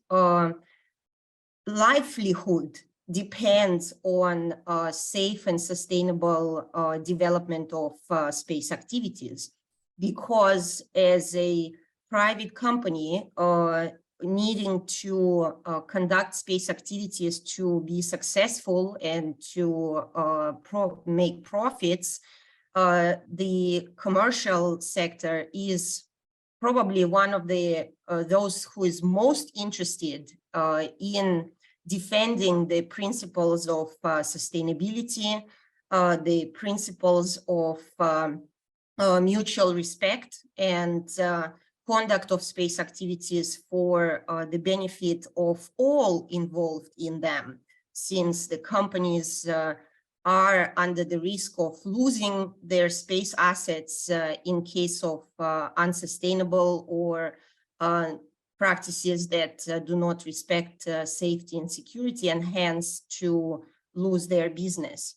Speaker 6: livelihood depends on safe and sustainable development of space activities. because as a private company needing to conduct space activities to be successful and to make profits, the commercial sector is probably one of the those who is most interested in defending the principles of sustainability, the principles of mutual respect and conduct of space activities for the benefit of all involved in them, since the companies are under the risk of losing their space assets in case of unsustainable or practices that do not respect safety and security, and hence to lose their business.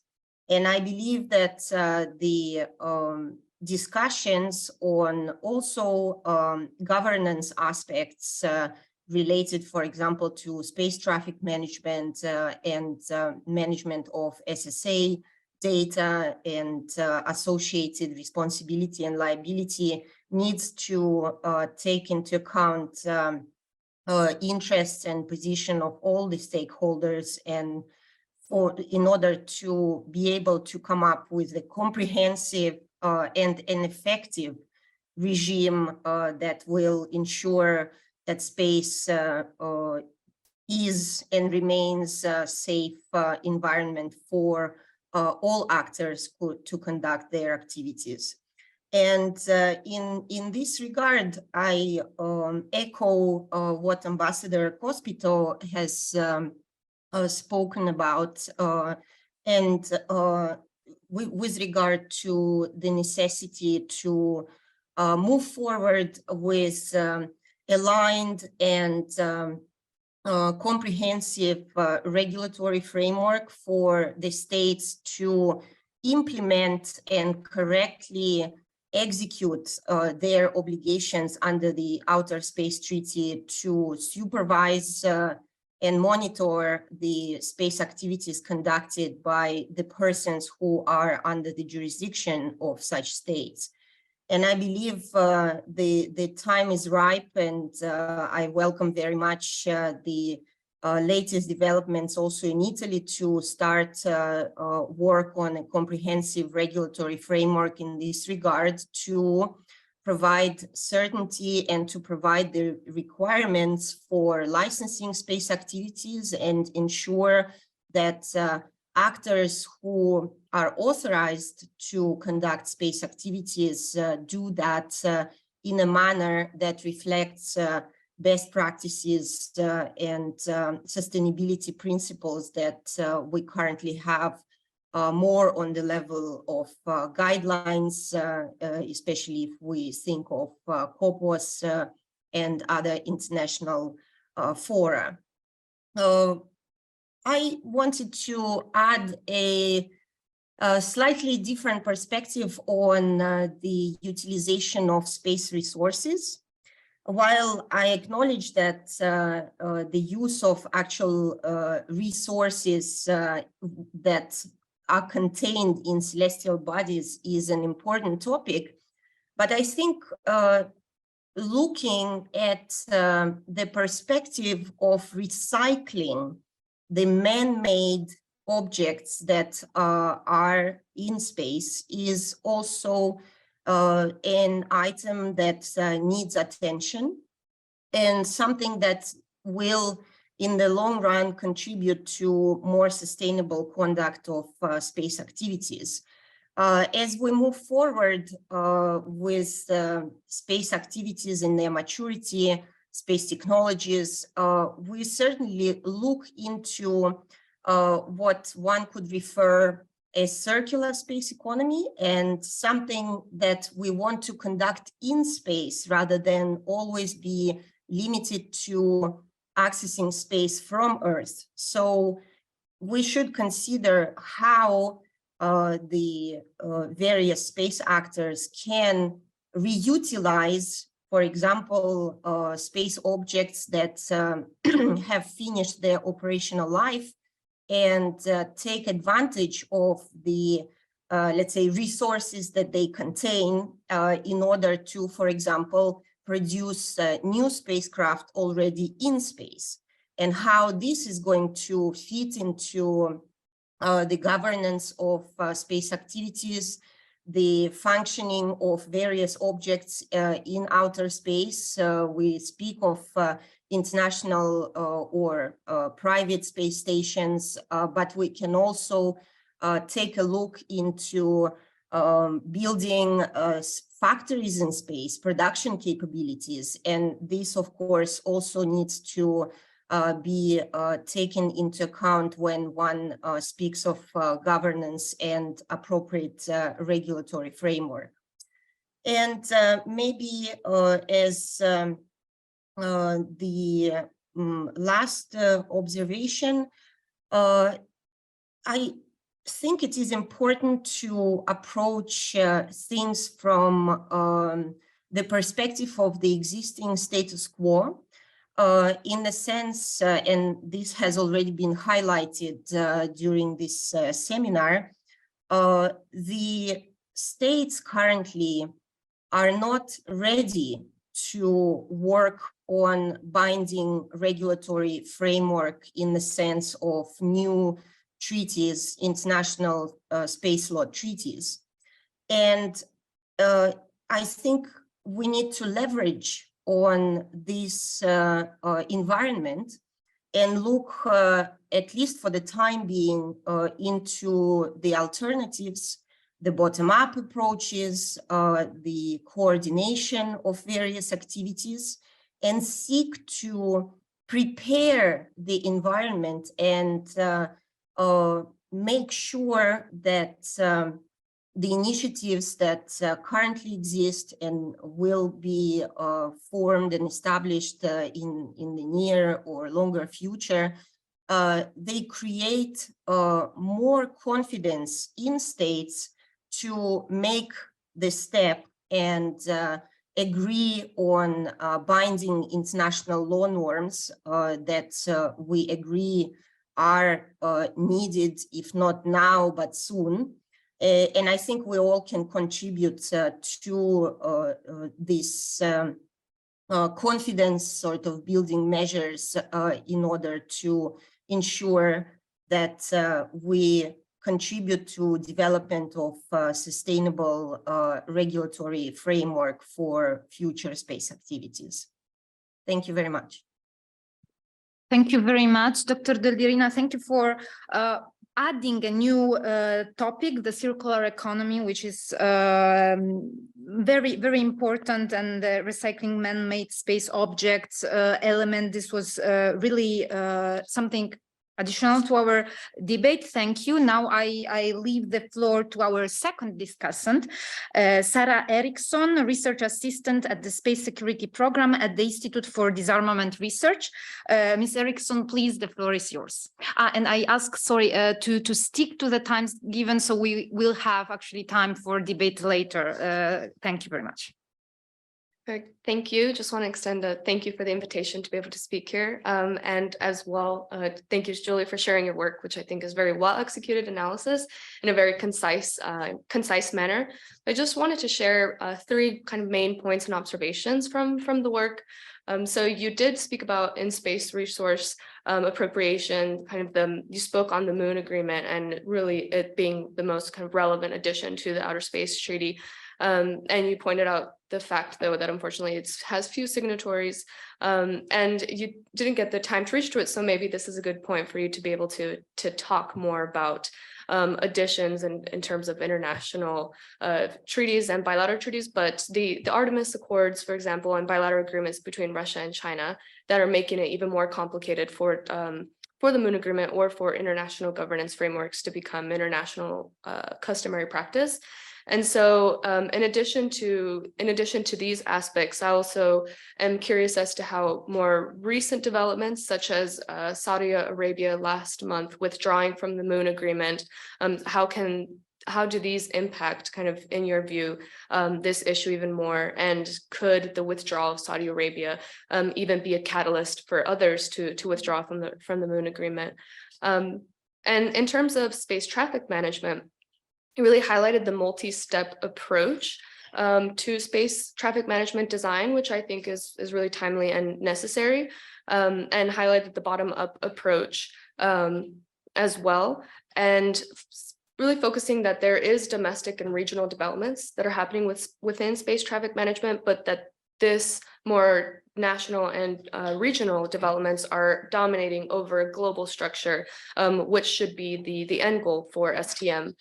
Speaker 6: And I believe that the discussions on also governance aspects related, for example, to space traffic management and management of SSA data and associated responsibility and liability needs to take into account interests and position of all the stakeholders, and in order to be able to come up with a comprehensive and an effective regime that will ensure that space is and remains a safe environment for all actors to conduct their activities. And in this regard, I echo what Ambassador Cospito has spoken about, and with regard to the necessity to move forward with aligned and comprehensive regulatory framework for the states to implement and correctly execute their obligations under the Outer Space Treaty to supervise and monitor the space activities conducted by the persons who are under the jurisdiction of such states. And I believe the time is ripe, and I welcome very much the latest developments also in Italy to start work on a comprehensive regulatory framework in this regard to provide certainty and to provide the requirements for licensing space activities and ensure that actors who are authorized to conduct space activities do that in a manner that reflects best practices and sustainability principles that we currently have more on the level of guidelines, especially if we think of COPOS and other international fora. I wanted to add a slightly different perspective on the utilization of space resources. While I acknowledge that the use of actual resources that are contained in celestial bodies is an important topic, but I think looking at the perspective of recycling the man-made objects that are in space is also an item that needs attention, and something that will in the long run contribute to more sustainable conduct of space activities. As we move forward with space activities in their maturity, space technologies, we certainly look into what one could refer as circular space economy, and something that we want to conduct in space rather than always be limited to accessing space from Earth. So we should consider how the various space actors can reutilize, for example, space objects that have finished their operational life, and take advantage of the let's say, resources that they contain in order to, for example, produce new spacecraft already in space, and how this is going to fit into the governance of space activities, the functioning of various objects in outer space. We speak of international or private space stations, but we can also take a look into building factories in space, production capabilities. And this, of course, also needs to be taken into account when one speaks of governance and appropriate regulatory framework. And maybe as the last observation, I think it is important to approach things from the perspective of the existing status quo, in the sense, and this has already been highlighted during this seminar, the states currently are not ready to work on binding regulatory framework in the sense of new treaties, international space law treaties. And I think we need to leverage on this environment and look, at least for the time being, into the alternatives, the bottom-up approaches, the coordination of various activities, and seek to prepare the environment and make sure that the initiatives that currently exist and will be formed and established in the near or longer future, they create more confidence in states to make the step and agree on binding international law norms that we agree are needed, if not now, but soon. And I think we all can contribute to this confidence sort of building measures in order to ensure that we contribute to development of sustainable regulatory framework for future space activities. Thank you very much.
Speaker 4: Thank you very much, Dr. Deldirina. Thank you for adding a new topic, the circular economy, which is very, very important, and the recycling man-made space objects element. This was really something additional to our debate. Thank you. Now I leave the floor to our second discussant, Sarah Eriksson, Research Assistant at the Space Security Program at the Institute for Disarmament Research. Ms. Eriksson, please, the floor is yours. And I ask, sorry, to stick to the times given, so we will have actually time for debate later. Thank you very much.
Speaker 7: Perfect. Thank you. Just want to extend a thank you for the invitation to be able to speak here. And as well, thank you, Julie, for sharing your work, which I think is very well executed analysis in a very concise manner. I just wanted to share three kind of main points and observations from the work. So you did speak about in-space resource appropriation, you spoke on the Moon Agreement and really it being the most kind of relevant addition to the Outer Space Treaty. And you pointed out the fact, though, that unfortunately it has few signatories and you didn't get the time to reach to it. So maybe this is a good point for you to be able to talk more about additions in terms of international treaties and bilateral treaties, but the Artemis Accords, for example, and bilateral agreements between Russia and China that are making it even more complicated for the Moon Agreement or for international governance frameworks to become international customary practice. And so in addition to these aspects, I also am curious as to how more recent developments, such as Saudi Arabia last month withdrawing from the Moon Agreement, how do these impact, kind of in your view, this issue even more? And could the withdrawal of Saudi Arabia even be a catalyst for others to withdraw from the Moon Agreement? And in terms of space traffic management, it really highlighted the multi-step approach to space traffic management design, which I think is really timely and necessary, and highlighted the bottom-up approach as well, and really focusing that there is domestic and regional developments that are happening within space traffic management, but that this more national and regional developments are dominating over a global structure, which should be the end goal for STM.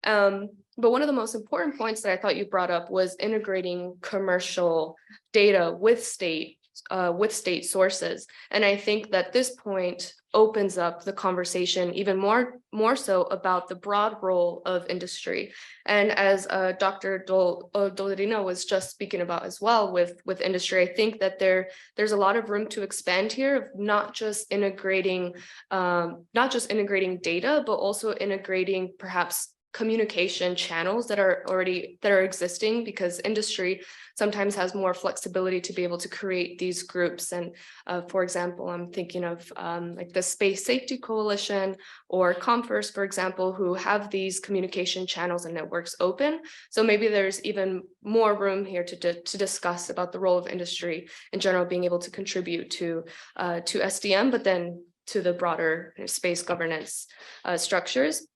Speaker 7: But one of the most important points that I thought you brought up was integrating commercial data with state sources. And I think that this point opens up the conversation even more so about the broad role of industry. And as Dr. Dolorino was just speaking about as well with industry, I think that there's a lot of room to expand here, of not just integrating data, but also integrating perhaps communication channels that are existing, because industry sometimes has more flexibility to be able to create these groups. And for example, I'm thinking of like the Space Safety Coalition or Comverse, for example, who have these communication channels and networks open. So maybe there's even more room here to discuss about the role of industry in general, being able to contribute to SDM, but then to the broader space governance structures.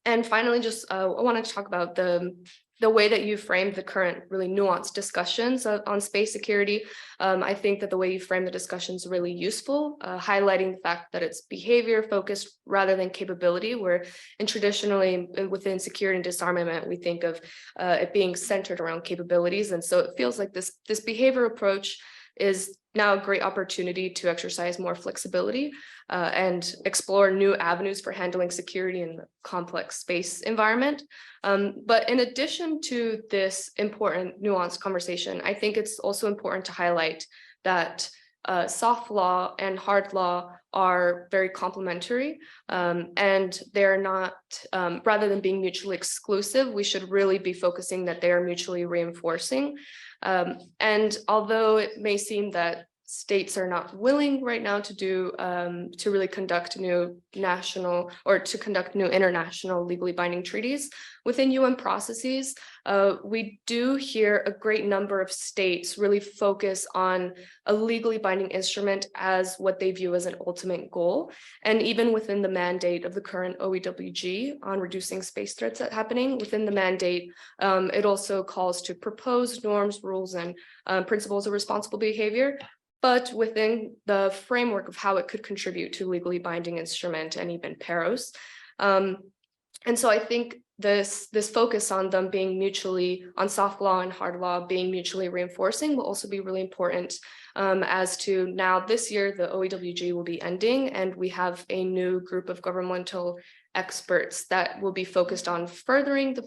Speaker 7: And finally, just I want to talk about the way that you framed the current really nuanced discussions on space security. I think that the way you frame the discussion is really useful, highlighting the fact that it's behavior focused rather than capability, where traditionally within security and disarmament, we think of it being centered around capabilities. And so it feels like this behavior approach is now a great opportunity to exercise more flexibility and explore new avenues for handling security in the complex space environment. But in addition to this important nuanced conversation, I think it's also important to highlight that soft law and hard law are very complementary, and they're not, rather than being mutually exclusive, we should really be focusing that they are mutually reinforcing. And although it may seem that states are not willing right now to really conduct new national or to conduct new international legally binding treaties within UN processes, we do hear a great number of states really focus on a legally binding instrument as what they view as an ultimate goal. And even within the mandate of the current OEWG on reducing space threats that happening within the mandate, it also calls to propose norms, rules, and principles of responsible behavior, but within the framework of how it could contribute to legally binding instrument and even PAROS. And so I think this focus on them being mutually, on soft law and hard law being mutually reinforcing will also be really important, as to now this year, the OEWG will be ending, and we have a new group of governmental experts that will be focused on furthering the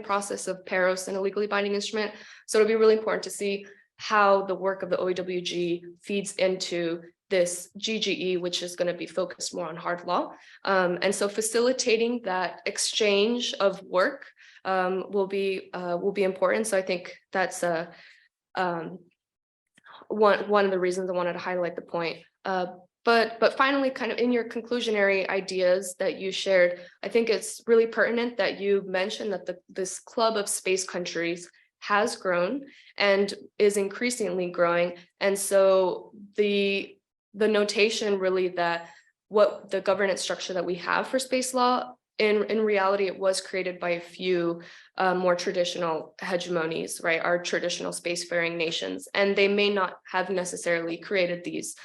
Speaker 7: process of PAROS and a legally binding instrument. So it'll be really important to see how the work of the OEWG feeds into this GGE, which is going to be focused more on hard law. And so facilitating that exchange of work will be important. So I think that's one of the reasons I wanted to highlight the point. But finally, kind of in your conclusionary ideas that you shared, I think it's really pertinent that you mentioned that this club of space countries has grown and is increasingly growing. And so the notation really that what the governance structure that we have for space law, in reality, it was created by a few more traditional hegemonies, right? Our traditional spacefaring nations, and they may not have necessarily created these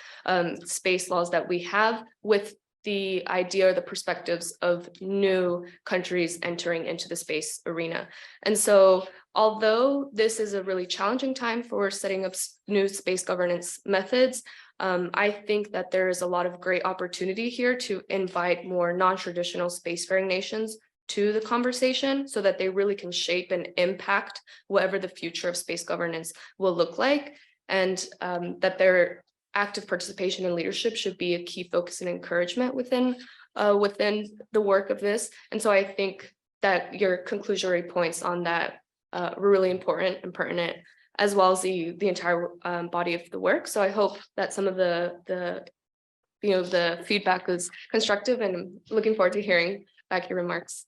Speaker 7: space laws that we have with the idea or the perspectives of new countries entering into the space arena. And so although this is a really challenging time for setting up new space governance methods, I think that there is a lot of great opportunity here to invite more non-traditional spacefaring nations to the conversation so that they really can shape and impact whatever the future of space governance will look like, and that their active participation and leadership should be a key focus and encouragement within the work of this. And so I think that your conclusionary points on that were really important and pertinent, as well as the entire body of the work. So I hope that some of the feedback is constructive, and I'm looking forward to hearing back your remarks.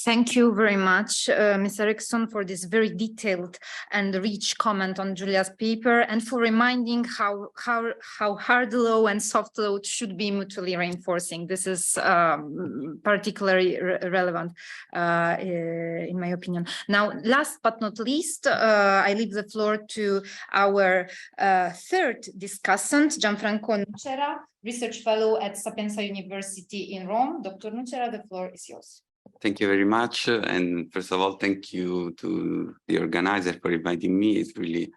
Speaker 4: Thank you very much, Ms. Eriksson, for this very detailed and rich comment on Giulia's paper, and for reminding how hard law and soft law should be mutually reinforcing. This is particularly relevant, in my opinion. Now, last but not least, I leave the floor to our third discussant, Gianfranco Nucera, Research Fellow at Sapienza University in Rome. Dr. Nucera, the floor is yours.
Speaker 8: Thank you very much. And first of all, thank you to the organizer for inviting me. It's really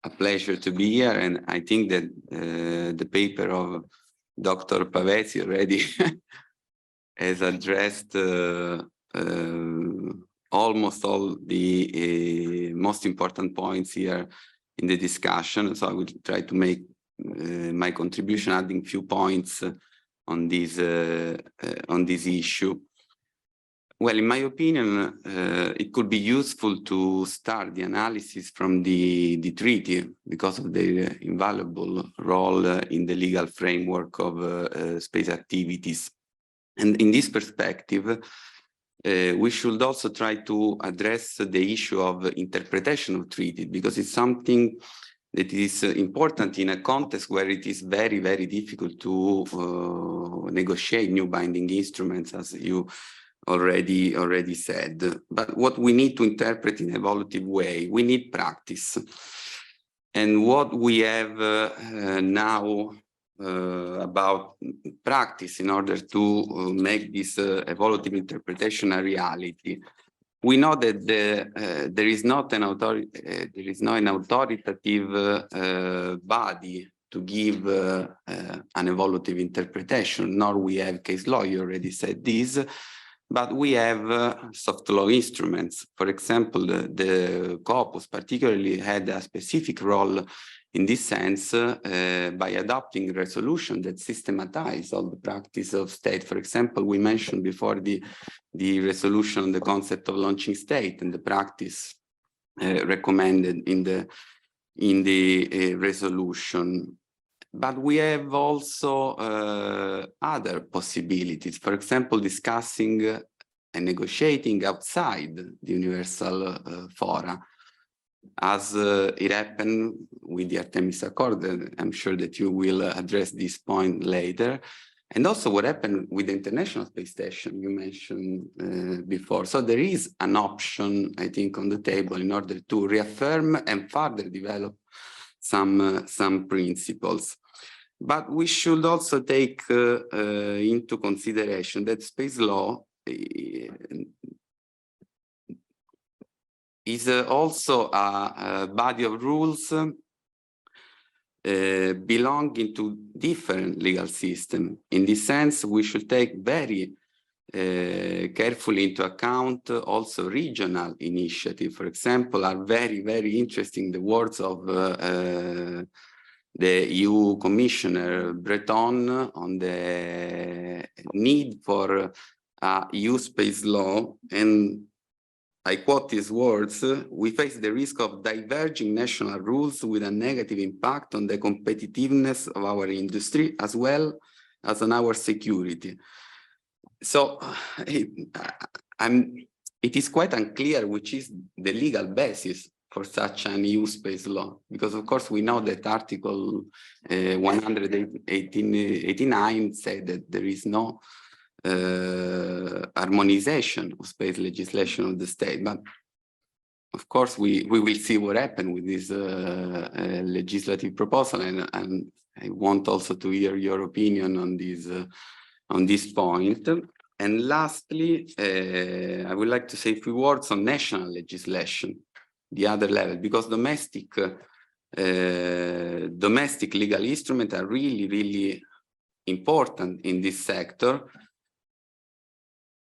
Speaker 8: a pleasure to be here. And I think that the paper of Dr. Pavesi already has addressed almost all the most important points here in the discussion. So I will try to make my contribution, adding few points on this issue. Well, in my opinion, it could be useful to start the analysis from the treaty because of their invaluable role in the legal framework of space activities. And in this perspective, we should also try to address the issue of interpretation of treaty, because it's something that is important in a context where it is very, very difficult to negotiate new binding instruments, as you already said. But what we need to interpret in an evolutive way, we need practice. And what we have now about practice in order to make this evolutive interpretation a reality. We know that there is not an authoritative body to give an evolutive interpretation, nor we have case law. You already said this. But we have soft law instruments. For example, the corpus particularly had a specific role in this sense by adopting resolution that systematize all the practice of state. For example, we mentioned before the resolution on the concept of launching state and the practice recommended in the resolution. But we have also other possibilities, for example, discussing and negotiating outside the universal fora, as it happened with the Artemis Accord. And I'm sure that you will address this point later. And also what happened with the International Space Station you mentioned before. So there is an option, I think, on the table in order to reaffirm and further develop some principles. But we should also take into consideration that space law is also a body of rules belonging to different legal systems. In this sense, we should take very carefully into account also regional initiatives. For example, are very, very interesting the words of the EU Commissioner Breton on the need for EU space law. And I quote his words: "We face the risk of diverging national rules with a negative impact on the competitiveness of our industry as well as on our security." So it is quite unclear which is the legal basis for such an EU space law, because of course we know that Article 189 said that there is no harmonization of space legislation of the state. But of course we will see what happened with this legislative proposal, and I want also to hear your opinion on this point. And lastly, I would like to say a few words on national legislation, the other level, because domestic legal instruments are really, really important in this sector,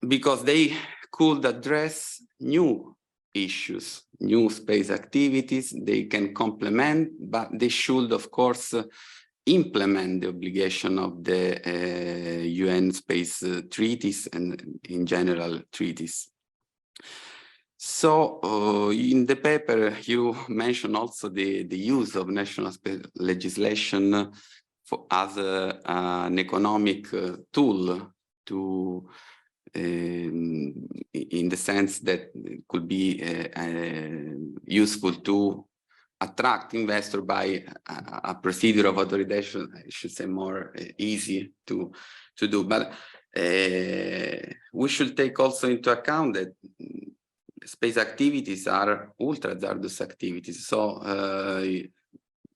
Speaker 8: because they could address new issues, new space activities. They can complement, but they should, of course, implement the obligation of the UN space treaties and in general treaties. So in the paper, you mentioned also the use of national space legislation as an economic tool to in the sense that it could be useful to attract investor by a procedure of authorization, I should say more easy to do. But we should take also into account that space activities are ultra hazardous activities. So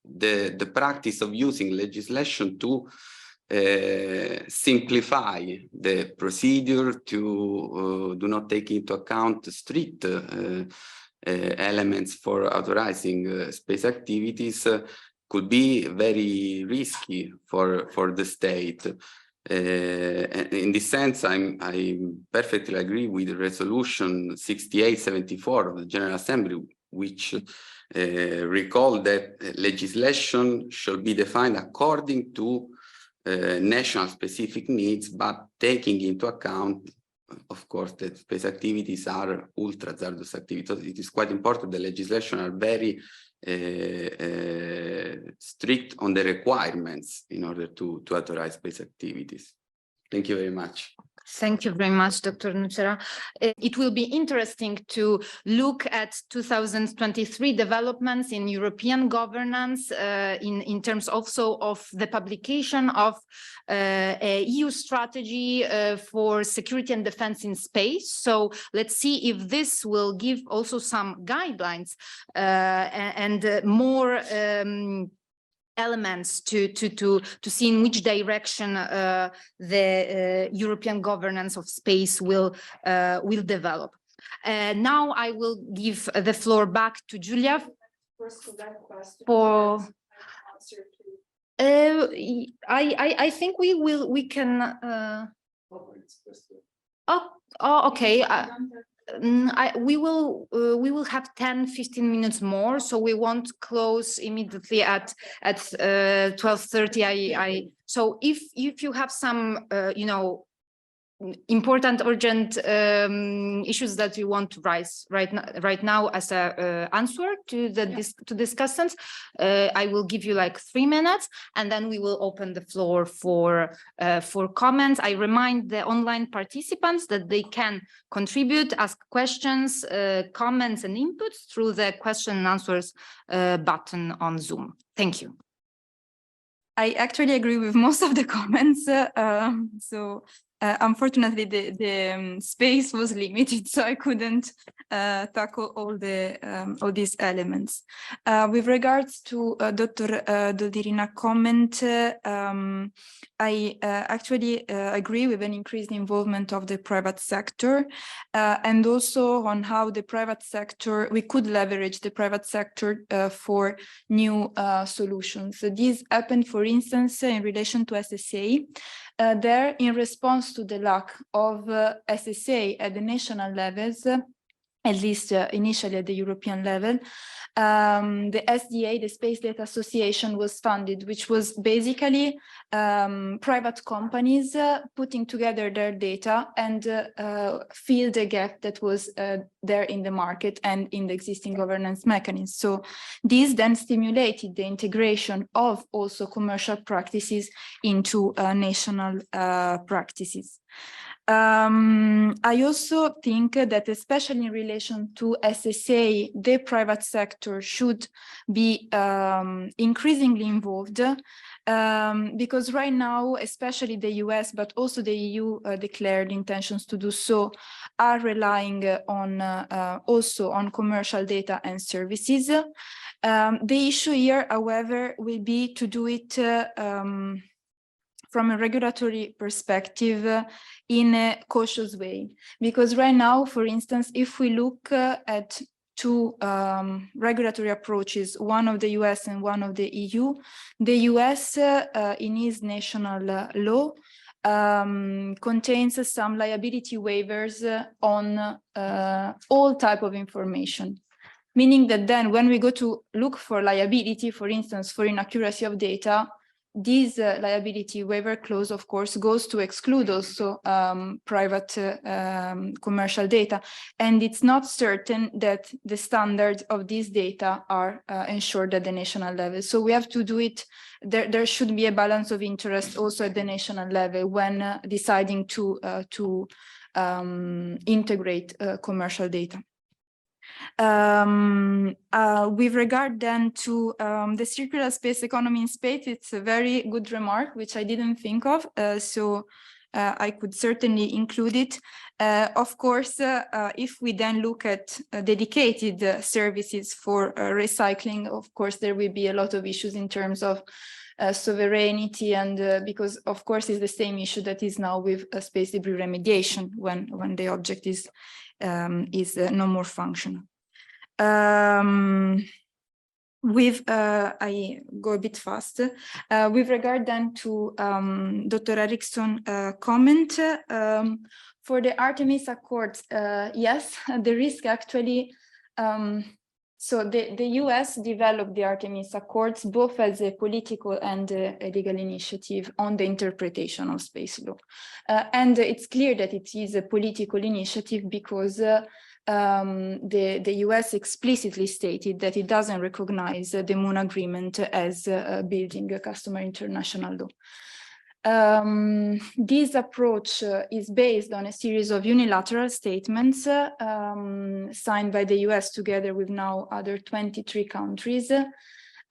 Speaker 8: the practice of using legislation to simplify the procedure, to do not take into account strict elements for authorizing space activities could be very risky for the state. In this sense, I perfectly agree with resolution 6874 of the General Assembly, which recall that legislation shall be defined according to national specific needs, but taking into account, of course, that space activities are ultra hazardous activities. It is quite important the legislation are very strict on the requirements in order to authorize space activities. Thank you very much.
Speaker 4: Thank you very much, Dr. Nucera. It will be interesting to look at 2023 developments in European governance in terms also of the publication of a EU strategy for security and defense in space. So let's see if this will give also some guidelines and more elements to see in which direction the European governance of space will develop. Now I will give the floor back to Julia for. I think we can. Okay. We will have 10-15 minutes more, so we won't close immediately at 12:30. So if you have some important urgent issues that you want to raise right now as a answer to the discussants, I will give you like 3 minutes, and then we will open the floor for comments. I remind the online participants that they can contribute, ask questions, comments and inputs through the question and answers button on Zoom. Thank you.
Speaker 5: I actually agree with most of the comments. Unfortunately, the space was limited, so I couldn't tackle all these elements. With regards to Dr. Doldirina's comment, I actually agree with an increased involvement of the private sector, and also on how the private sector, we could leverage the private sector for new solutions. So this happened, for instance, in relation to SSA. There, in response to the lack of SSA at the national levels, at least initially at the European level, the SDA, the Space Data Association, was funded, which was basically private companies putting together their data and fill the gap that was there in the market and in the existing governance mechanism. So this then stimulated the integration of also commercial practices into national practices. I also think that, especially in relation to SSA, the private sector should be increasingly involved, because right now, especially the US, but also the EU declared intentions to do so, are relying on also on commercial data and services. The issue here, however, will be to do it from a regulatory perspective in a cautious way. Because right now, for instance, if we look at two regulatory approaches, one of the US and one of the EU, the US in its national law contains some liability waivers on all type of information. Meaning that then when we go to look for liability, for instance, for inaccuracy of data, this liability waiver clause, of course, goes to exclude also private commercial data. And it's not certain that the standards of these data are ensured at the national level. So we have to do it. There should be a balance of interest also at the national level when deciding to integrate commercial data. With regard then to the circular space economy in space, it's a very good remark, which I didn't think of. So I could certainly include it. Of course, if we then look at dedicated services for recycling, of course, there will be a lot of issues in terms of sovereignty, and because of course it's the same issue that is now with space debris remediation when the object is no more functional. I go a bit fast. With regard then to Dr. Eriksson's comment, for the Artemis Accords, yes, the risk actually, so the US developed the Artemis Accords both as a political and a legal initiative on the interpretation of space law. And it's clear that it is a political initiative because the US explicitly stated that it doesn't recognize the Moon Agreement as building a customary international law. This approach is based on a series of unilateral statements signed by the US together with now other 23 countries.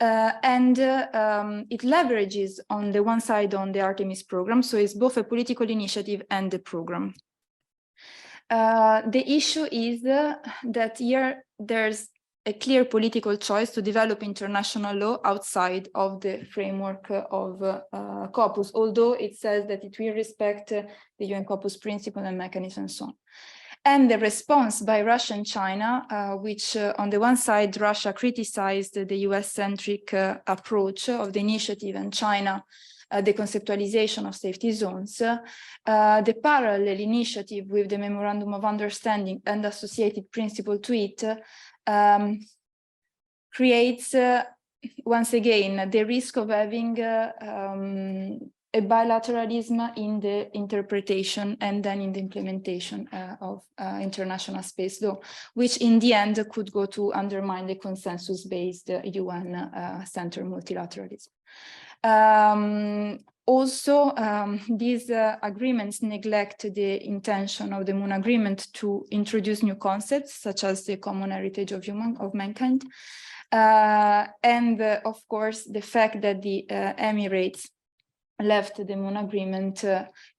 Speaker 5: And it leverages on the one side on the Artemis program, so it's both a political initiative and a program. The issue is that here there's a clear political choice to develop international law outside of the framework of Corpus, although it says that it will respect the UN Corpus principle and mechanism and so on. And the response by Russia and China, which on the one side, Russia criticized the US-centric approach of the initiative, and China the conceptualization of safety zones, the parallel initiative with the Memorandum of Understanding and associated principle to it creates, once again, the risk of having a bilateralism in the interpretation and then in the implementation of international space law, which in the end could go to undermine the consensus-based UN-centered multilateralism. Also, these agreements neglect the intention of the Moon Agreement to introduce new concepts, such as the common heritage of mankind. And of course, the fact that the Emirates left the Moon Agreement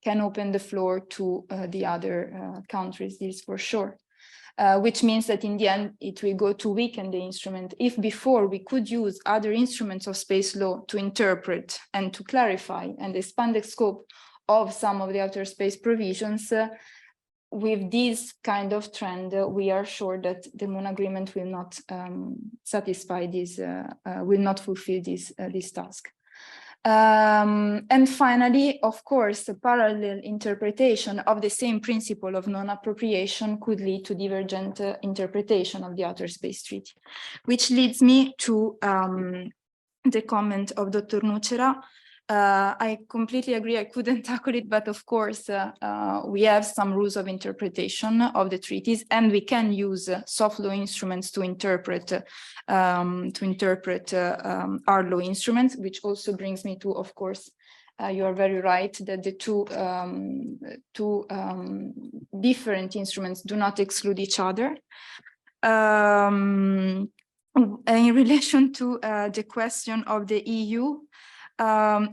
Speaker 5: can open the floor to the other countries, this for sure. Which means that in the end, it will go to weaken the instrument. If before we could use other instruments of space law to interpret and to clarify and expand the scope of some of the outer space provisions, with this kind of trend, we are sure that the Moon Agreement will not satisfy this, will not fulfill this task. And finally, of course, a parallel interpretation of the same principle of non-appropriation could lead to divergent interpretation of the Outer Space Treaty, which leads me to the comment of Dr. Nucera. I completely agree, I couldn't tackle it, but of course, we have some rules of interpretation of the treaties, and we can use soft law instruments to interpret our law instruments, which also brings me to, of course, you are very right that the two different instruments do not exclude each other. In relation to the question of the EU,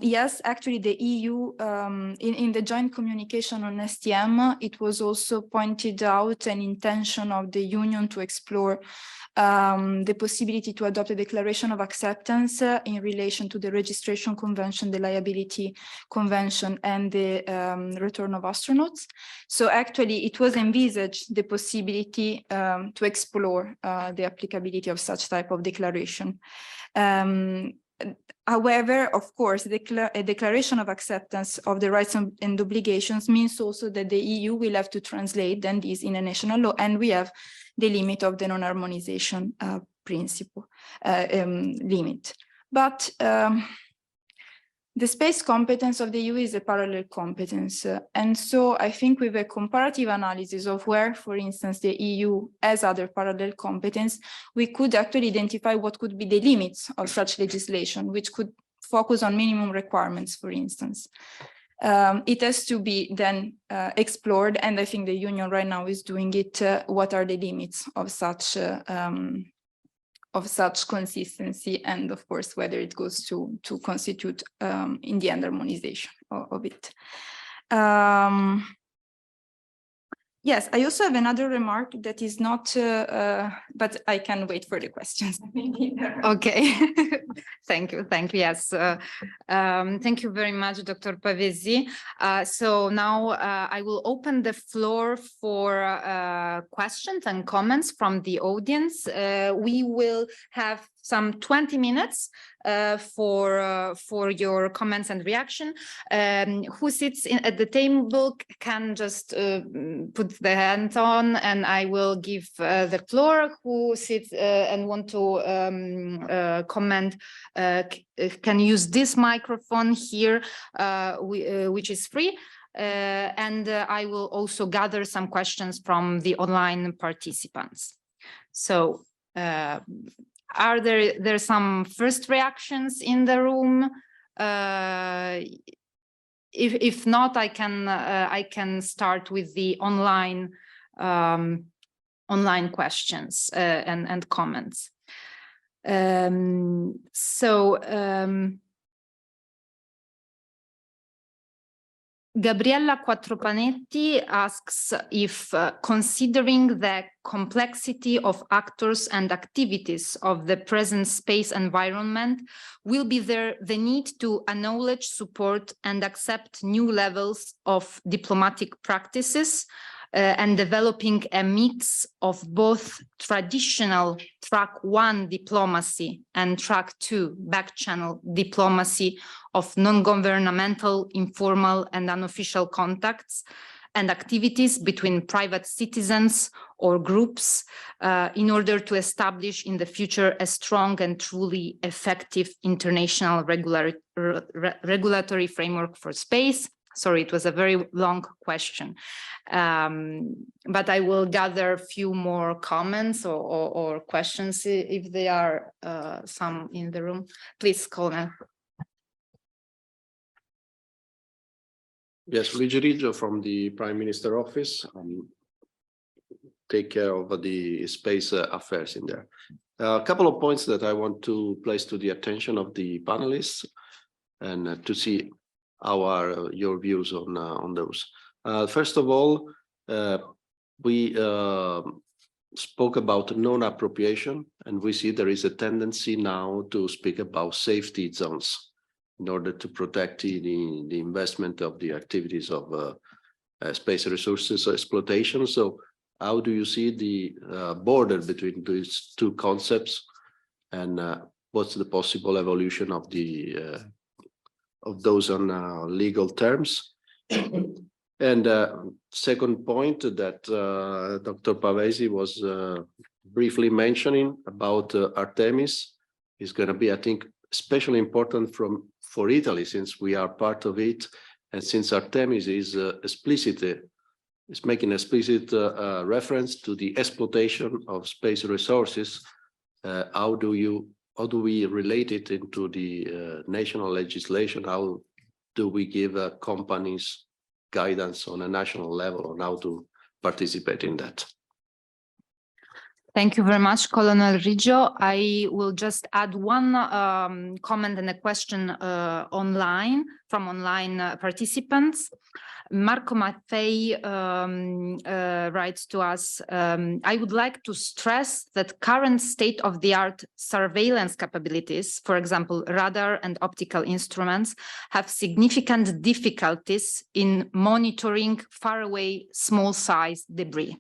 Speaker 5: yes, actually the EU, in the joint communication on STM, it was also pointed out an intention of the Union to explore the possibility to adopt a declaration of acceptance in relation to the Registration Convention, the Liability Convention, and the return of astronauts. So actually it was envisaged the possibility to explore the applicability of such type of declaration. However, of course, a declaration of acceptance of the rights and obligations means also that the EU will have to translate then this in a national law, and we have the limit of the non-harmonization principle limit. But the space competence of the EU is a parallel competence. And so I think with a comparative analysis of where, for instance, the EU has other parallel competence, we could actually identify what could be the limits of such legislation, which could focus on minimum requirements, for instance. It has to be then explored, and I think the Union right now is doing it. What are the limits of such consistency, and of course whether it goes to constitute in the end harmonization of it. Yes, I also have another remark that is not, but I can wait for the questions.
Speaker 4: Okay, thank you. Yes, thank you very much, Dr. Pavesi. So now I will open the floor for questions and comments from the audience. We will have some 20 minutes for your comments and reaction. Who sits at the table can just put the hand on, and I will give the floor. Who sits and want to comment can use this microphone here, which is free. And I will also gather some questions from the online participants. So are there some first reactions in the room? If not, I can start with the online questions and comments. Gabriella Quattropanetti asks if, considering the complexity of actors and activities of the present space environment, will be there the need to acknowledge, support, and accept new levels of diplomatic practices and developing a mix of both traditional track 1 diplomacy and track 2 back-channel diplomacy of non-governmental, informal, and unofficial contacts and activities between private citizens or groups in order to establish in the future a strong and truly effective international regulatory framework for space? Sorry, it was a very long question, but I will gather a few more comments or questions if there are some in the room. Please, Colonel.
Speaker 9: Yes, Luigi Riggio from the Prime Minister Office. Take care of the space affairs in there. A couple of points that I want to place to the attention of the panelists and to see your views on those. First of all, we spoke about non-appropriation, and we see there is a tendency now to speak about safety zones in order to protect the investment of the activities of space resources exploitation. So how do you see the border between these two concepts, and what's the possible evolution of those on legal terms? And second point that Dr. Pavesi was briefly mentioning about Artemis is going to be, I think, especially important for Italy, since we are part of it, and since Artemis is making explicit reference to the exploitation of space resources. How do we relate it into the national legislation? How do we give companies guidance on a national level on how to participate in that?
Speaker 4: Thank you very much, Colonel Riggio. I will just add one comment and a question from online participants. Marco Maffei writes to us, I would like to stress that current state-of-the-art surveillance capabilities, for example, radar and optical instruments, have significant difficulties in monitoring faraway small-sized debris.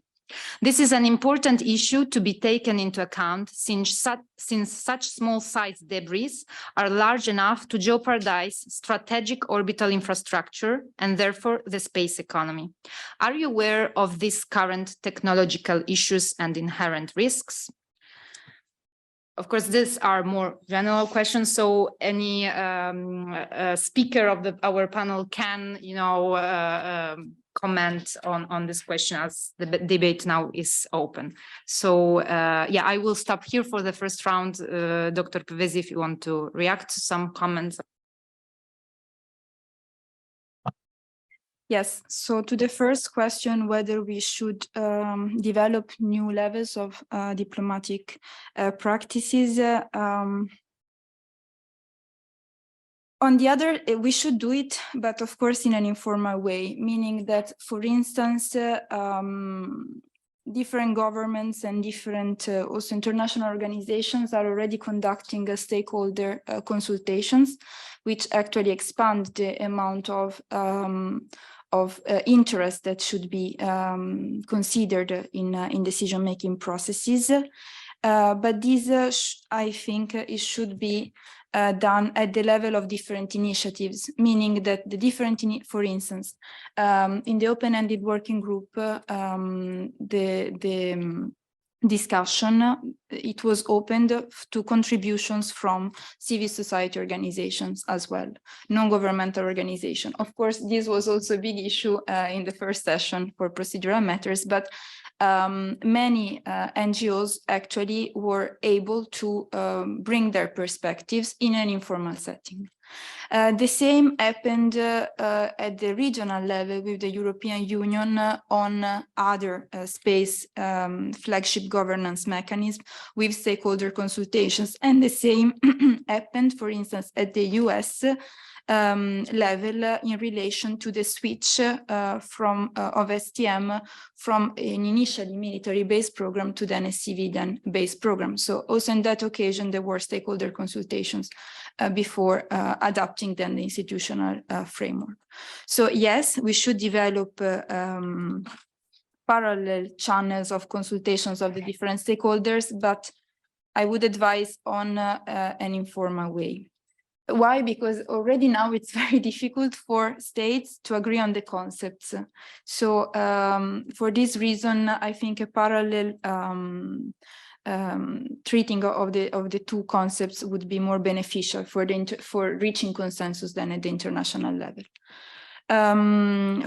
Speaker 4: This is an important issue to be taken into account since such small-sized debris are large enough to jeopardize strategic orbital infrastructure and therefore the space economy. Are you aware of these current technological issues and inherent risks? Of course, these are more general questions, so any speaker of our panel can, comment on this question as the debate now is open. So yeah, I will stop here for the first round. Dr. Pavesi, if you want to react to some comments.
Speaker 5: Yes, so to the first question, whether we should develop new levels of diplomatic practices, on the other, we should do it, but of course in an informal way, meaning that, for instance, different governments and different also international organizations are already conducting stakeholder consultations, which actually expand the amount of interest that should be considered in decision-making processes. But this, I think, it should be done at the level of different initiatives, meaning that the different, for instance, in the open-ended working group, the discussion, it was opened to contributions from civil society organizations as well, non-governmental organizations. Of course, this was also a big issue in the first session for procedural matters, but many NGOs actually were able to bring their perspectives in an informal setting. The same happened at the regional level with the European Union on other space flagship governance mechanisms with stakeholder consultations. And the same happened, for instance, at the US level in relation to the switch of STM from an initially military-based program to then a civilian-based program. So also on that occasion, there were stakeholder consultations before adopting then the institutional framework. So yes, we should develop parallel channels of consultations of the different stakeholders, but I would advise on an informal way. Why? Because already now it's very difficult for states to agree on the concepts. So for this reason, I think a parallel treating of the two concepts would be more beneficial for reaching consensus than at the international level.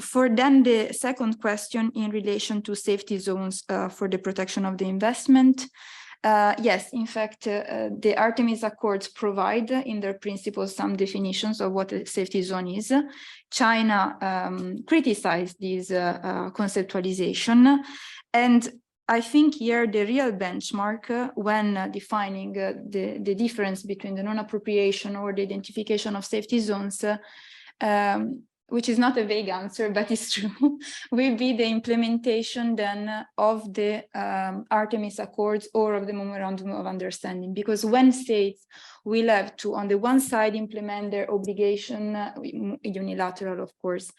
Speaker 5: For then the second question in relation to safety zones for the protection of the investment. Yes, in fact, the Artemis Accords provide in their principles some definitions of what a safety zone is. China criticized this conceptualization. And I think here the real benchmark when defining the difference between the non-appropriation or the identification of safety zones, which is not a vague answer, but it's true, will be the implementation then of the Artemis Accords or of the Memorandum of Understanding. Because when states will have to, on the one side, implement their obligation, unilateral, of course,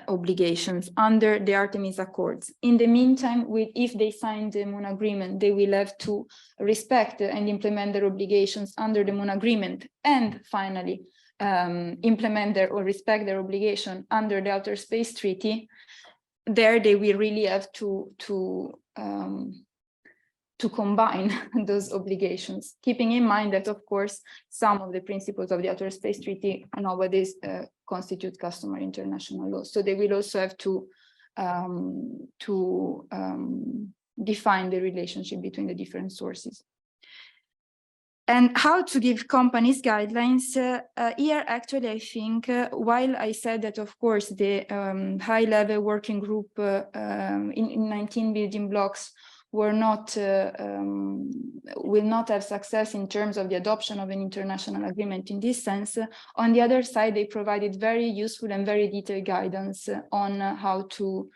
Speaker 5: obligations under the Artemis Accords. In the meantime, if they sign the Moon Agreement, they will have to respect and implement their obligations under the Moon Agreement. And finally, implement or respect their obligation under the Outer Space Treaty. There they will really have to combine those obligations, keeping in mind that, of course, some of the principles of the Outer Space Treaty nowadays constitute customary international law. So they will also have to define the relationship between the different sources. And how to give companies guidelines here, actually, I think, while I said that, of course, the high-level working group in 19 building blocks will not have success in terms of the adoption of an international agreement in this sense. On the other side, they provided very useful and very detailed guidance on how to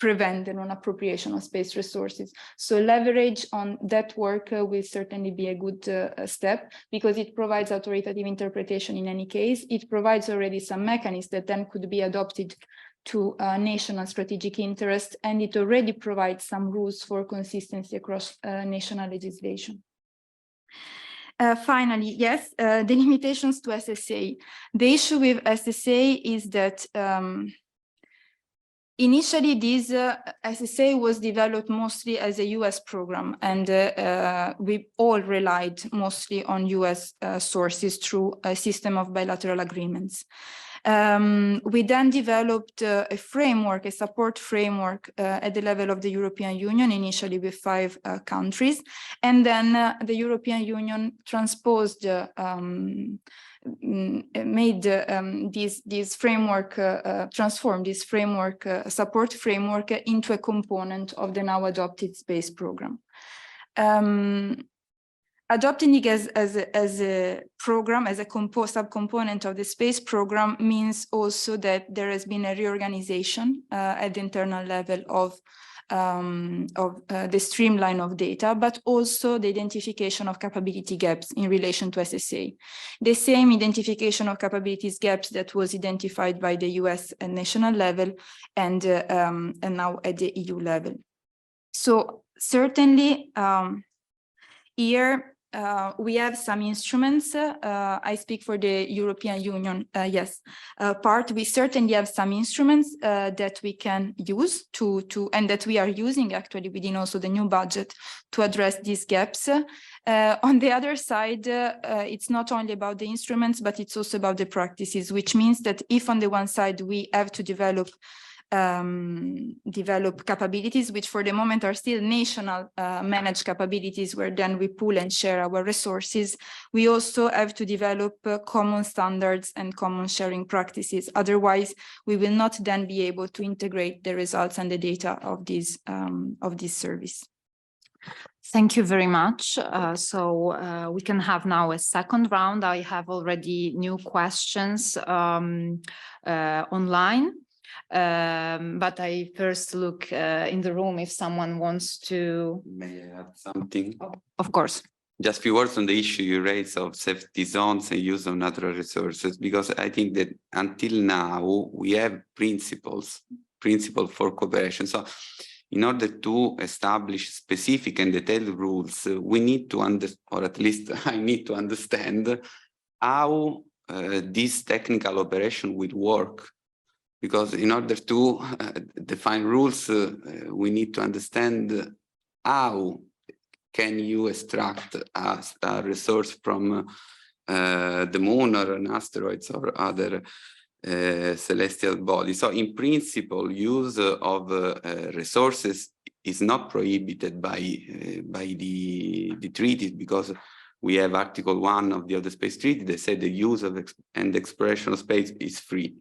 Speaker 5: prevent the non-appropriation of space resources. So leverage on that work will certainly be a good step, because it provides authoritative interpretation in any case. It provides already some mechanisms that then could be adopted to national strategic interest, and it already provides some rules for consistency across national legislation. Finally, yes, the limitations to SSA. The issue with SSA is that initially, this SSA was developed mostly as a US program, and we all relied mostly on US sources through a system of bilateral agreements. We then developed a framework, a support framework at the level of the European Union, initially with 5 countries. And then the European Union transposed made this framework, transformed this framework, support framework into a component of the now adopted space program. Adopting it as a program, as a subcomponent of the space program means also that there has been a reorganization at the internal level of the streamline of data, but also the identification of capability gaps in relation to SSA. The same identification of capabilities gaps that was identified by the US at national level and now at the EU level. So certainly here we have some instruments. I speak for the European Union, part. We certainly have some instruments that we can use and that we are using actually within also the new budget to address these gaps. On the other side, it's not only about the instruments, but it's also about the practices, which means that if on the one side we have to develop capabilities, which for the moment are still national managed capabilities, where then we pool and share our resources. We also have to develop common standards and common sharing practices. Otherwise, we will not then be able to integrate the results and the data of this service.
Speaker 4: Thank you very much. We can have now a second round. I have already new questions online. But I first look in the room if someone wants to.
Speaker 8: May I add something?
Speaker 4: Oh, of course.
Speaker 8: Just a few words on the issue you raised of safety zones and use of natural resources, because I think that until now we have principles for cooperation. So in order to establish specific and detailed rules, we need to or at least I need to understand how this technical operation will work. Because in order to define rules, we need to understand how can you extract a resource from the moon or an asteroid or other celestial body. So in principle, use of resources is not prohibited by the treaties, because we have Article 1 of the Outer Space Treaty that said the use of and exploration of space is free.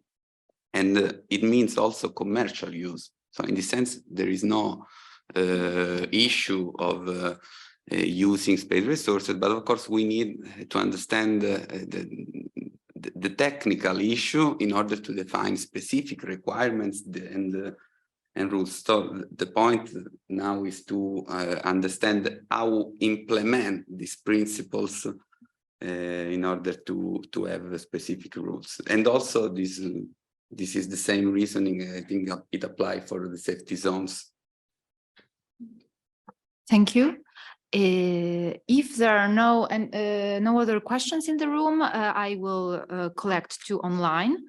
Speaker 8: And it means also commercial use. So in this sense, there is no issue of using space resources, but of course we need to understand the technical issue in order to define specific requirements and rules. So the point now is to understand how implement these principles in order to have specific rules. And also this is the same reasoning, I think it applies for the safety zones.
Speaker 4: Thank you. If there are no other questions in the room, I will collect two online.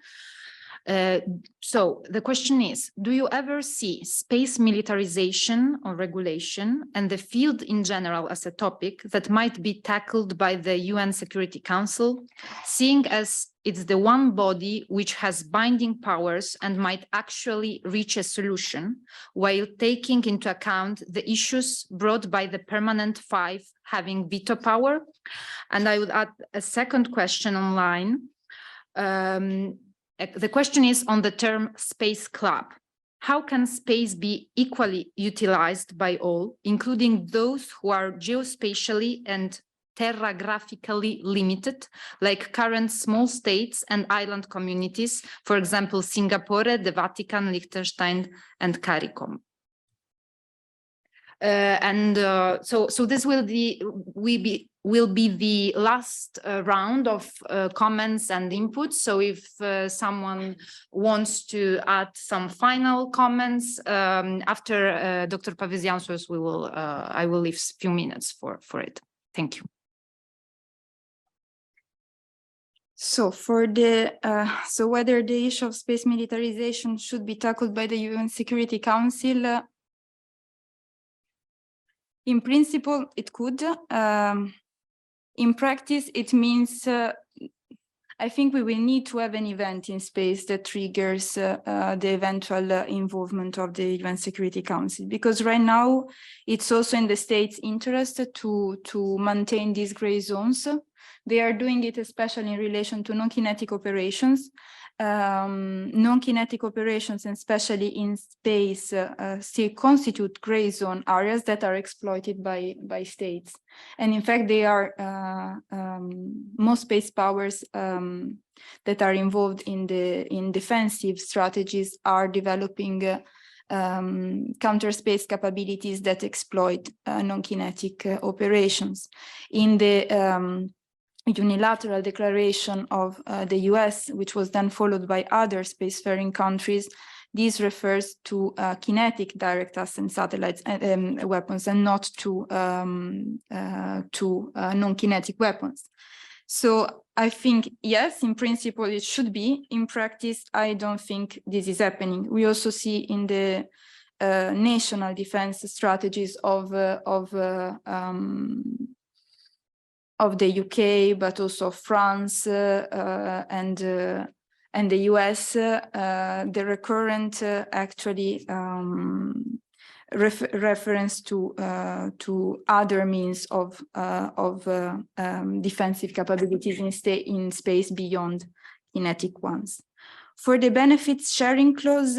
Speaker 4: So the question is, do you ever see space militarization or regulation and the field in general as a topic that might be tackled by the UN Security Council, seeing as it's the one body which has binding powers and might actually reach a solution while taking into account the issues brought by the permanent five having veto power? And I would add a second question online. The question is on the term space club. How can space be equally utilized by all, including those who are geospatially and terragraphically limited, like current small states and island communities, for example, Singapore, the Vatican, Liechtenstein, and CARICOM? So this will be the last round of comments and inputs. So if someone wants to add some final comments after Dr. Pavesi answers, I will leave a few minutes for it. Thank you.
Speaker 5: So for so whether the issue of space militarization should be tackled by the UN Security Council, in principle, it could. In practice, it means, I think we will need to have an event in space that triggers the eventual involvement of the UN Security Council, because right now it's also in the state's interest to maintain these gray zones, They are doing it especially in relation to non-kinetic operations. Non-kinetic operations, and especially in space, still constitute gray zone areas that are exploited by states. And in fact, they are most space powers that are involved in defensive strategies are developing counter space capabilities that exploit non-kinetic operations. In the unilateral declaration of the US, which was then followed by other spacefaring countries, this refers to kinetic direct ascent satellites weapons and not to non-kinetic weapons. So I think, yes, in principle it should be. In practice, I don't think this is happening. We also see in the national defense strategies of the UK, but also France and the US, the recurrent actually reference to other means of defensive capabilities in space beyond kinetic ones. For the benefits sharing clause,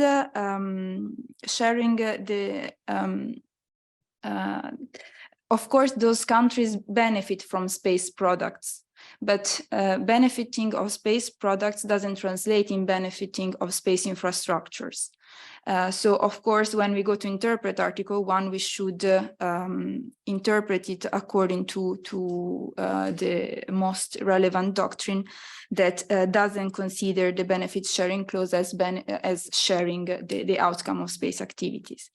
Speaker 5: sharing of course, those countries benefit from space products, but benefiting of space products doesn't translate in benefiting of space infrastructures. So, of course, when we go to interpret Article 1, we should interpret it according to the most relevant doctrine that doesn't consider the benefit sharing clause as sharing the outcome of space activities.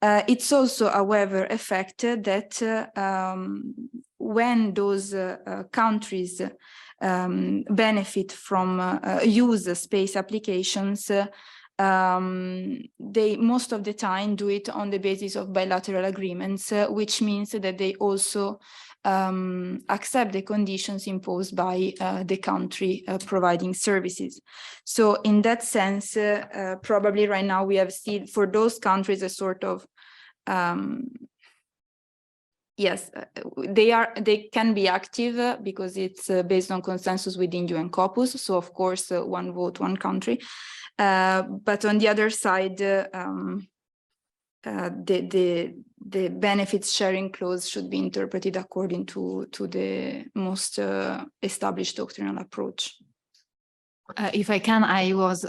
Speaker 5: It's also, however, a fact that when those countries benefit from use space applications, they most of the time do it on the basis of bilateral agreements, which means that they also accept the conditions imposed by the country providing services. So in that sense, probably right now we have seen for those countries a sort of yes, they can be active because it's based on consensus within UN Corpus. So of course, one vote, one country. But on the other side, the benefits sharing clause should be interpreted according to the most established doctrinal approach.
Speaker 4: If I can, I was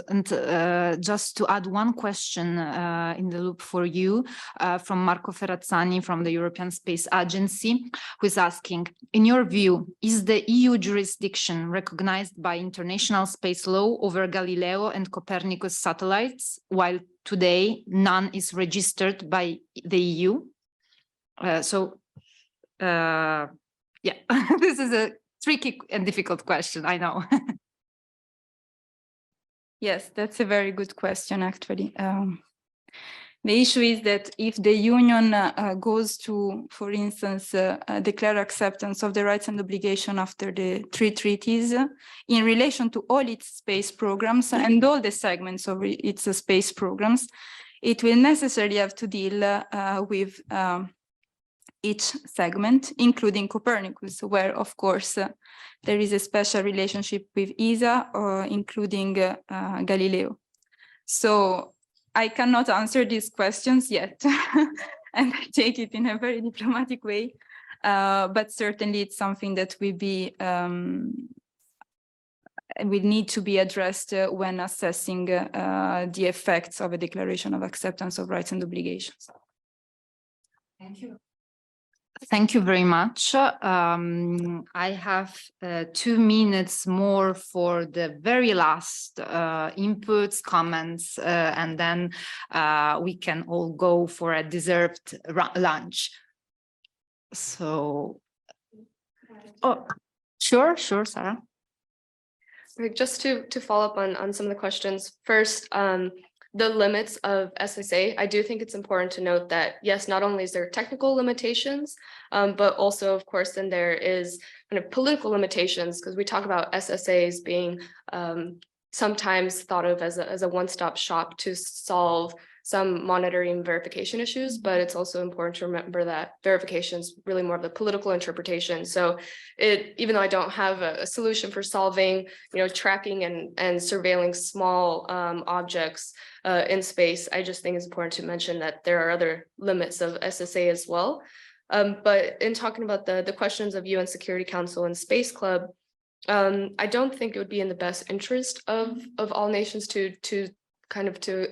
Speaker 4: just to add one question in the loop for you from Marco Ferrazzani from the European Space Agency, who is asking, in your view, is the EU jurisdiction recognized by international space law over Galileo and Copernicus satellites, while today none is registered by the EU? Yeah, this is a tricky and difficult question, I know.
Speaker 5: Yes, that's a very good question, actually. The issue is that if the Union goes to, for instance, declare acceptance of the rights and obligation after the 3 treaties in relation to all its space programs and all the segments of its space programs, it will necessarily have to deal with each segment, including Copernicus, where, of course, there is a special relationship with ESA, including Galileo. So I cannot answer these questions yet, and I take it in a very diplomatic way, but certainly it's something that will need to be addressed when assessing the effects of a declaration of acceptance of rights and obligations.
Speaker 4: Thank you. Thank you very much. I have 2 minutes more for the very last inputs, comments, and then we can all go for a deserved lunch. So, oh, sure, Sarah.
Speaker 7: Just to follow up on some of the questions. First, the limits of SSA, I do think it's important to note that, yes, not only is there technical limitations, but also, of course, then there is kind of political limitations, because we talk about SSAs being sometimes thought of as a one-stop shop to solve some monitoring and verification issues, but it's also important to remember that verification is really more of the political interpretation. So even though I don't have a solution for solving, tracking and surveilling small objects in space, I just think it's important to mention that there are other limits of SSA as well. But in talking about the questions of UN Security Council and Space Club, I don't think it would be in the best interest of all nations to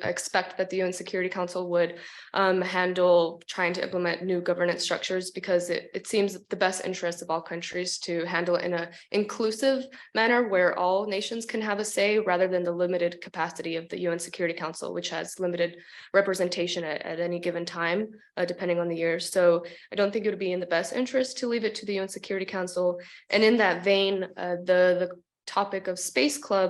Speaker 7: expect that the UN Security Council would handle trying to implement new governance structures, because it seems the best interest of all countries to handle it in an inclusive manner where all nations can have a say, rather than the limited capacity of the UN Security Council, which has limited representation at any given time, depending on the year. So I don't think it would be in the best interest to leave it to the UN Security Council. And in that vein, the topic of Space Club,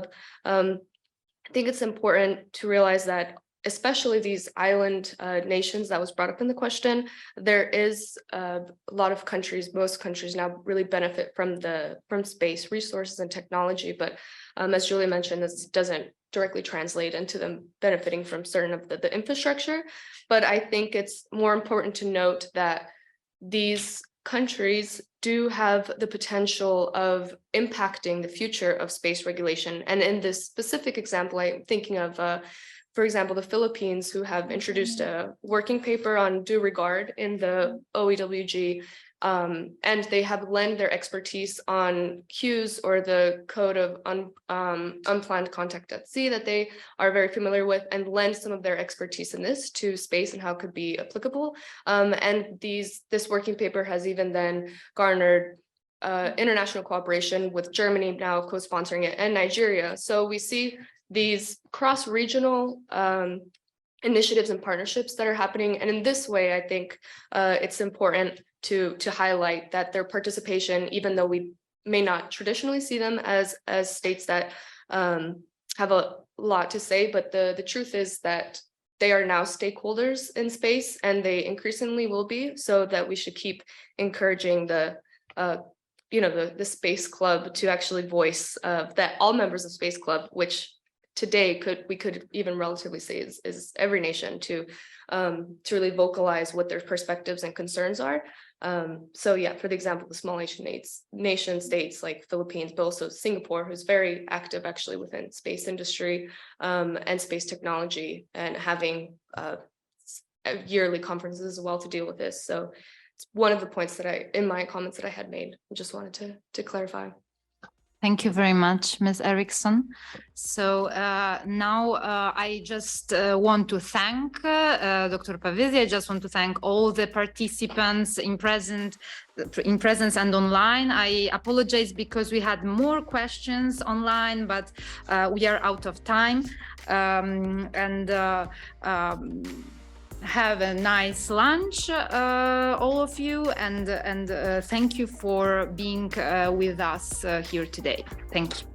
Speaker 7: I think it's important to realize that, especially these island nations that was brought up in the question, there is a lot of countries, most countries now really benefit from space resources and technology. But as Julia mentioned, this doesn't directly translate into them benefiting from certain of the infrastructure. But I think it's more important to note that these countries do have the potential of impacting the future of space regulation. And in this specific example, I'm thinking of, for example, the Philippines, who have introduced a working paper on due regard in the OEWG, and they have lent their expertise on cues or the code of unplanned contact at sea that they are very familiar with, and lend some of their expertise in this to space and how it could be applicable. And this working paper has even then garnered international cooperation, with Germany now co-sponsoring it, and Nigeria. So we see these cross-regional initiatives and partnerships that are happening. And in this way, I think it's important to highlight that their participation, even though we may not traditionally see them as states that have a lot to say, but the truth is that they are now stakeholders in space, and they increasingly will be, so that we should keep encouraging the Space Club to actually voice that all members of Space Club, which today we could even relatively say is every nation, to really vocalize what their perspectives and concerns are. So yeah, for the example, the small nation states like Philippines, but also Singapore, who's very active actually within space industry and space technology, and having yearly conferences as well to deal with this. So it's one of the points that in my comments that I had made, I just wanted to clarify.
Speaker 4: Thank you very much, Ms. Eriksson. So now I just want to thank Dr. Pavesi. I just want to thank all the participants in presence and online. I apologize because we had more questions online, but we are out of time. Have a nice lunch, all of you, and thank you for being with us here today. Thank you.